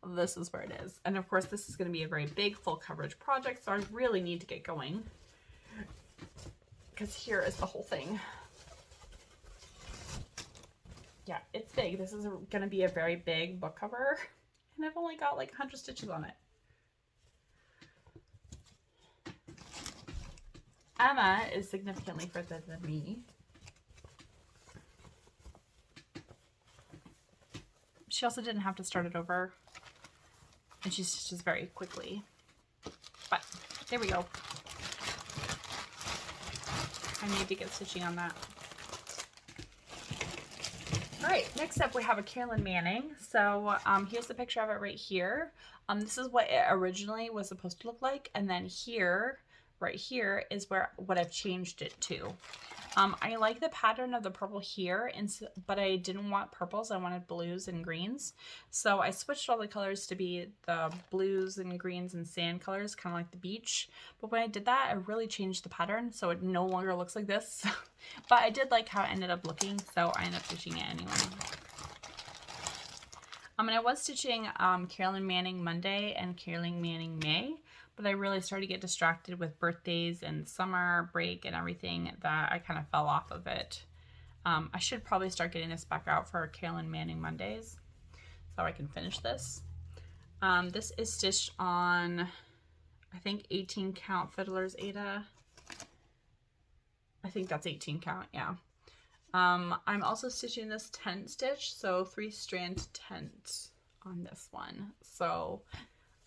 this is where it is. And of course, this is going to be a very big full coverage project, so I really need to get going. Because here is the whole thing. Yeah, it's big. This is going to be a very big book cover. And I've only got like 100 stitches on it. Emma is significantly further than me. She also didn't have to start it over, and she stitches very quickly. But there we go. I need to get stitching on that. All right, next up we have a Carolyn Manning. So here's the picture of it right here. This is what it originally was supposed to look like, and then here, right here, is what I've changed it to. I like the pattern of the purple here, but I didn't want purples. I wanted blues and greens. So I switched all the colors to be the blues and greens and sand colors, kind of like the beach. But when I did that, I really changed the pattern, so it no longer looks like this. But I did like how it ended up looking, so I ended up stitching it anyway. And I was stitching Carolyn Manning Monday and Carolyn Manning May. But I really started to get distracted with birthdays and summer break and everything that I kind of fell off of it. I should probably start getting this back out for Carolyn Manning Mondays so I can finish this. This is stitched on, I think, 18 count Fiddler's Ada. I think that's 18 count, yeah. I'm also stitching this tent stitch, so 3-strand tent on this one. So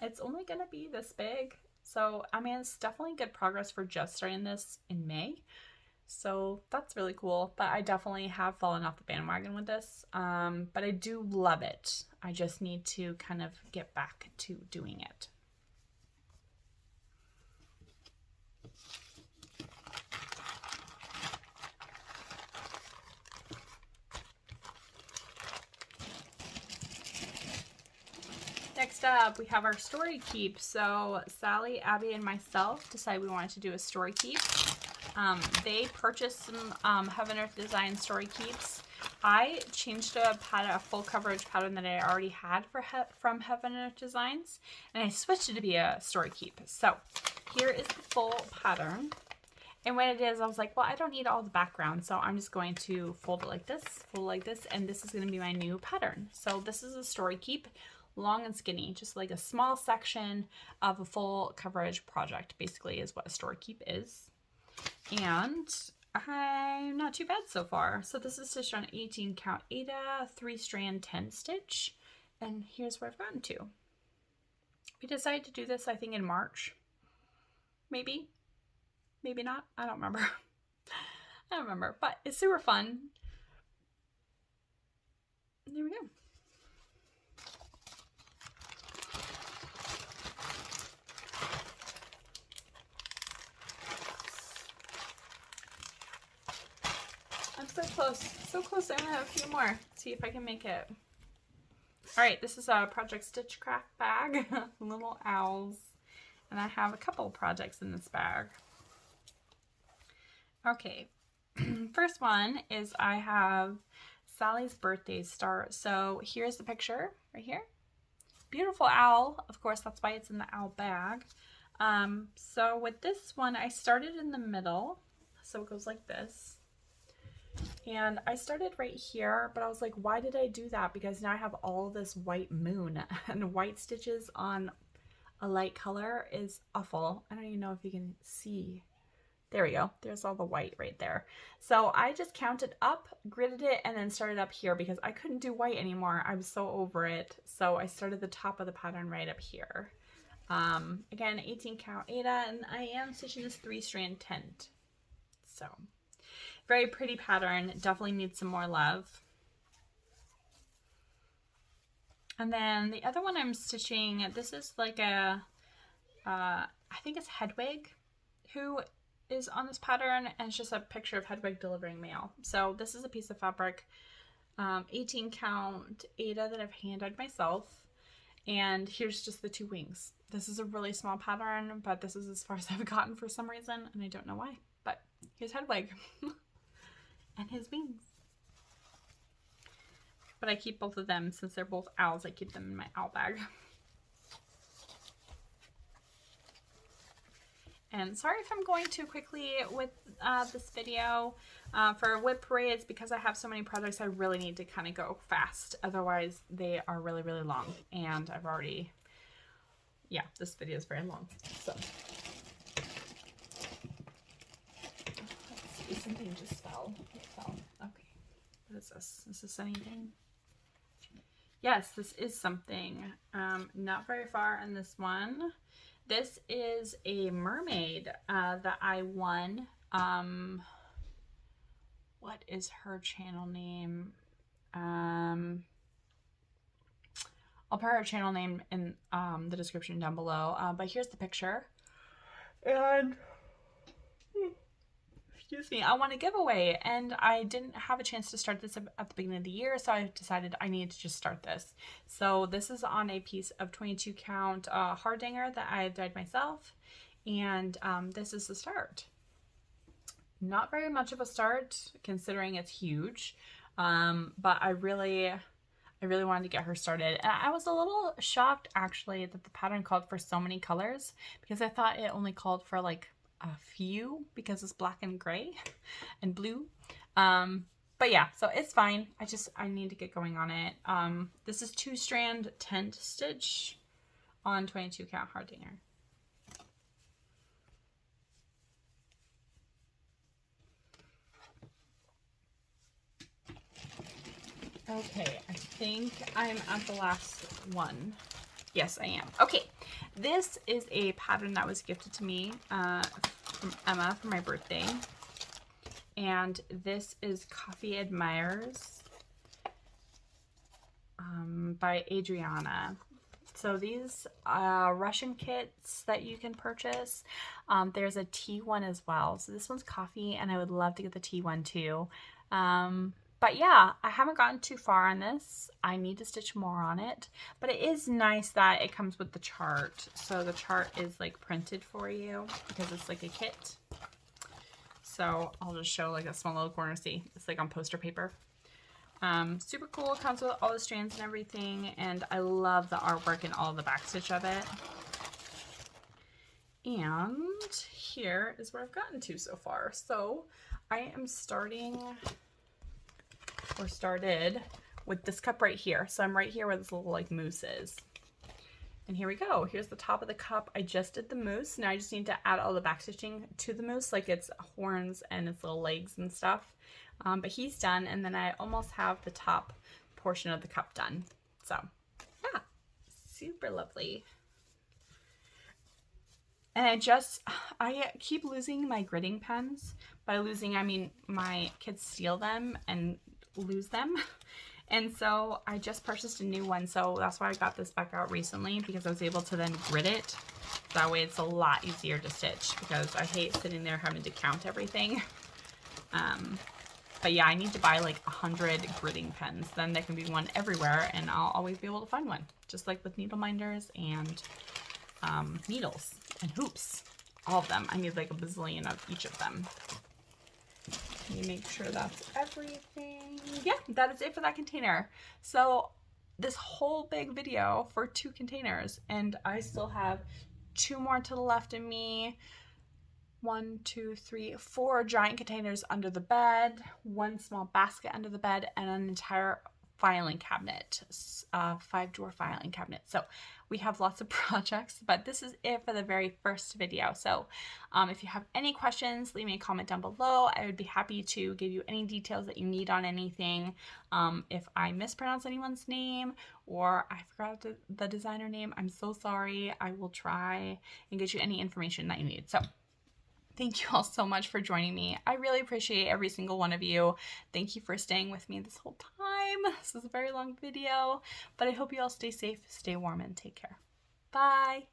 it's only going to be this big. So, I mean, it's definitely good progress for just starting this in May. So that's really cool. But I definitely have fallen off the bandwagon with this. But I do love it. I just need to kind of get back to doing it. Next up, we have our story keep. So Sally, Abby, and myself decided we wanted to do a story keep. They purchased some Heaven Earth Design story keeps. I changed a full coverage pattern that I already had from Heaven Earth Designs, and I switched it to be a story keep. So here is the full pattern. And what it is, I was like, well, I don't need all the background, so I'm just going to fold it like this, and this is going to be my new pattern. So this is a story keep, long and skinny, just like a small section of a full coverage project, basically, is what a story keep is. And I'm not too bad so far. So this is stitched on 18 count Aida, 3-strand 10 stitch, and here's where I've gotten to. We decided to do this, I think, in March, maybe not, I don't remember. I don't remember, but it's super fun. There we go. I'm so close. I only have a few more. See if I can make it. All right, this is a Projectstitchcraft bag, little owls, and I have a couple projects in this bag. Okay, first one is I have Sally's birthday star. So here's the picture right here. Beautiful owl. Of course, that's why it's in the owl bag. So with this one, I started in the middle. So it goes like this. And I started right here, but I was like, why did I do that? Because now I have all this white moon, and white stitches on a light color is awful. I don't even know if you can see. There we go. There's all the white right there. So I just counted up, gridded it, and then started up here because I couldn't do white anymore. I was so over it. So I started the top of the pattern right up here. Again, 18 count Aida, and I am stitching this 3-strand tent. So very pretty pattern. Definitely needs some more love. And then the other one I'm stitching, this is like a, I think it's Hedwig, who is on this pattern, and it's just a picture of Hedwig delivering mail. So this is a piece of fabric, 18 count Aida that I've hand dyed myself, and here's just the 2 wings. This is a really small pattern, but this is as far as I've gotten for some reason, and I don't know why, but here's Hedwig and his wings. But I keep both of them since they're both owls. I keep them in my owl bag. And sorry if I'm going too quickly with this video. For WIP parades, because I have so many projects, I really need to kind of go fast. Otherwise, they are really, really long. And I've already, yeah, this video is very long. So, let's see, something just fell. It fell. Okay. What is this? Is this anything? Yes, this is something. Not very far in this one. This is a mermaid that I won. What is her channel name? I'll put her channel name in the description down below. But here's the picture. And excuse me, I won a giveaway, and I didn't have a chance to start this at the beginning of the year, so I decided I needed to just start this. So this is on a piece of 22 count Hardanger that I've dyed myself, and this is the start. Not very much of a start considering it's huge, but I really wanted to get her started. And I was a little shocked actually that the pattern called for so many colors, because I thought it only called for like a few because it's black and gray and blue. But yeah, so it's fine. I need to get going on it. This is 2-strand tent stitch on 22 count Hardanger. Okay, I think I'm at the last one. Yes, I am. Okay, this is a pattern that was gifted to me from Emma for my birthday. And this is Coffee Admires by Adriana. So these Russian kits that you can purchase, there's a tea one as well. So this one's coffee, and I would love to get the tea one too. But yeah, I haven't gotten too far on this. I need to stitch more on it. But it is nice that it comes with the chart. So the chart is like printed for you because it's like a kit. So I'll just show like a small little corner. See, it's like on poster paper. Super cool. It comes with all the strands and everything. And I love the artwork and all the backstitch of it. And here is where I've gotten to so far. So I am started with this cup right here. So I'm right here where this little like moose is. And here we go. Here's the top of the cup. I just did the moose. Now I just need to add all the backstitching to the moose, like its horns and its little legs and stuff. But he's done, and then I almost have the top portion of the cup done. So yeah, super lovely. And I keep losing my gridding pens. By losing, I mean my kids steal them and lose them. And so I just purchased a new one. So that's why I got this back out recently, because I was able to then grid it. That way it's a lot easier to stitch, because I hate sitting there having to count everything. But yeah, I need to buy like 100 gridding pens. Then there can be one everywhere and I'll always be able to find one. Just like with needle minders and needles and hoops. All of them. I need like a bazillion of each of them. Let me make sure that's everything. Yeah, that is it for that container. So this whole big video for 2 containers, and I still have 2 more to the left of me. 1, 2, 3, 4 giant containers under the bed, 1 small basket under the bed, and an entire filing cabinet, 5-drawer filing cabinet. So we have lots of projects, but this is it for the very first video. So if you have any questions, leave me a comment down below. I would be happy to give you any details that you need on anything. If I mispronounce anyone's name or I forgot the designer name, I'm so sorry. I will try and get you any information that you need. So thank you all so much for joining me. I really appreciate every single one of you. Thank you for staying with me this whole time. This is a very long video, but I hope you all stay safe, stay warm, and take care. Bye.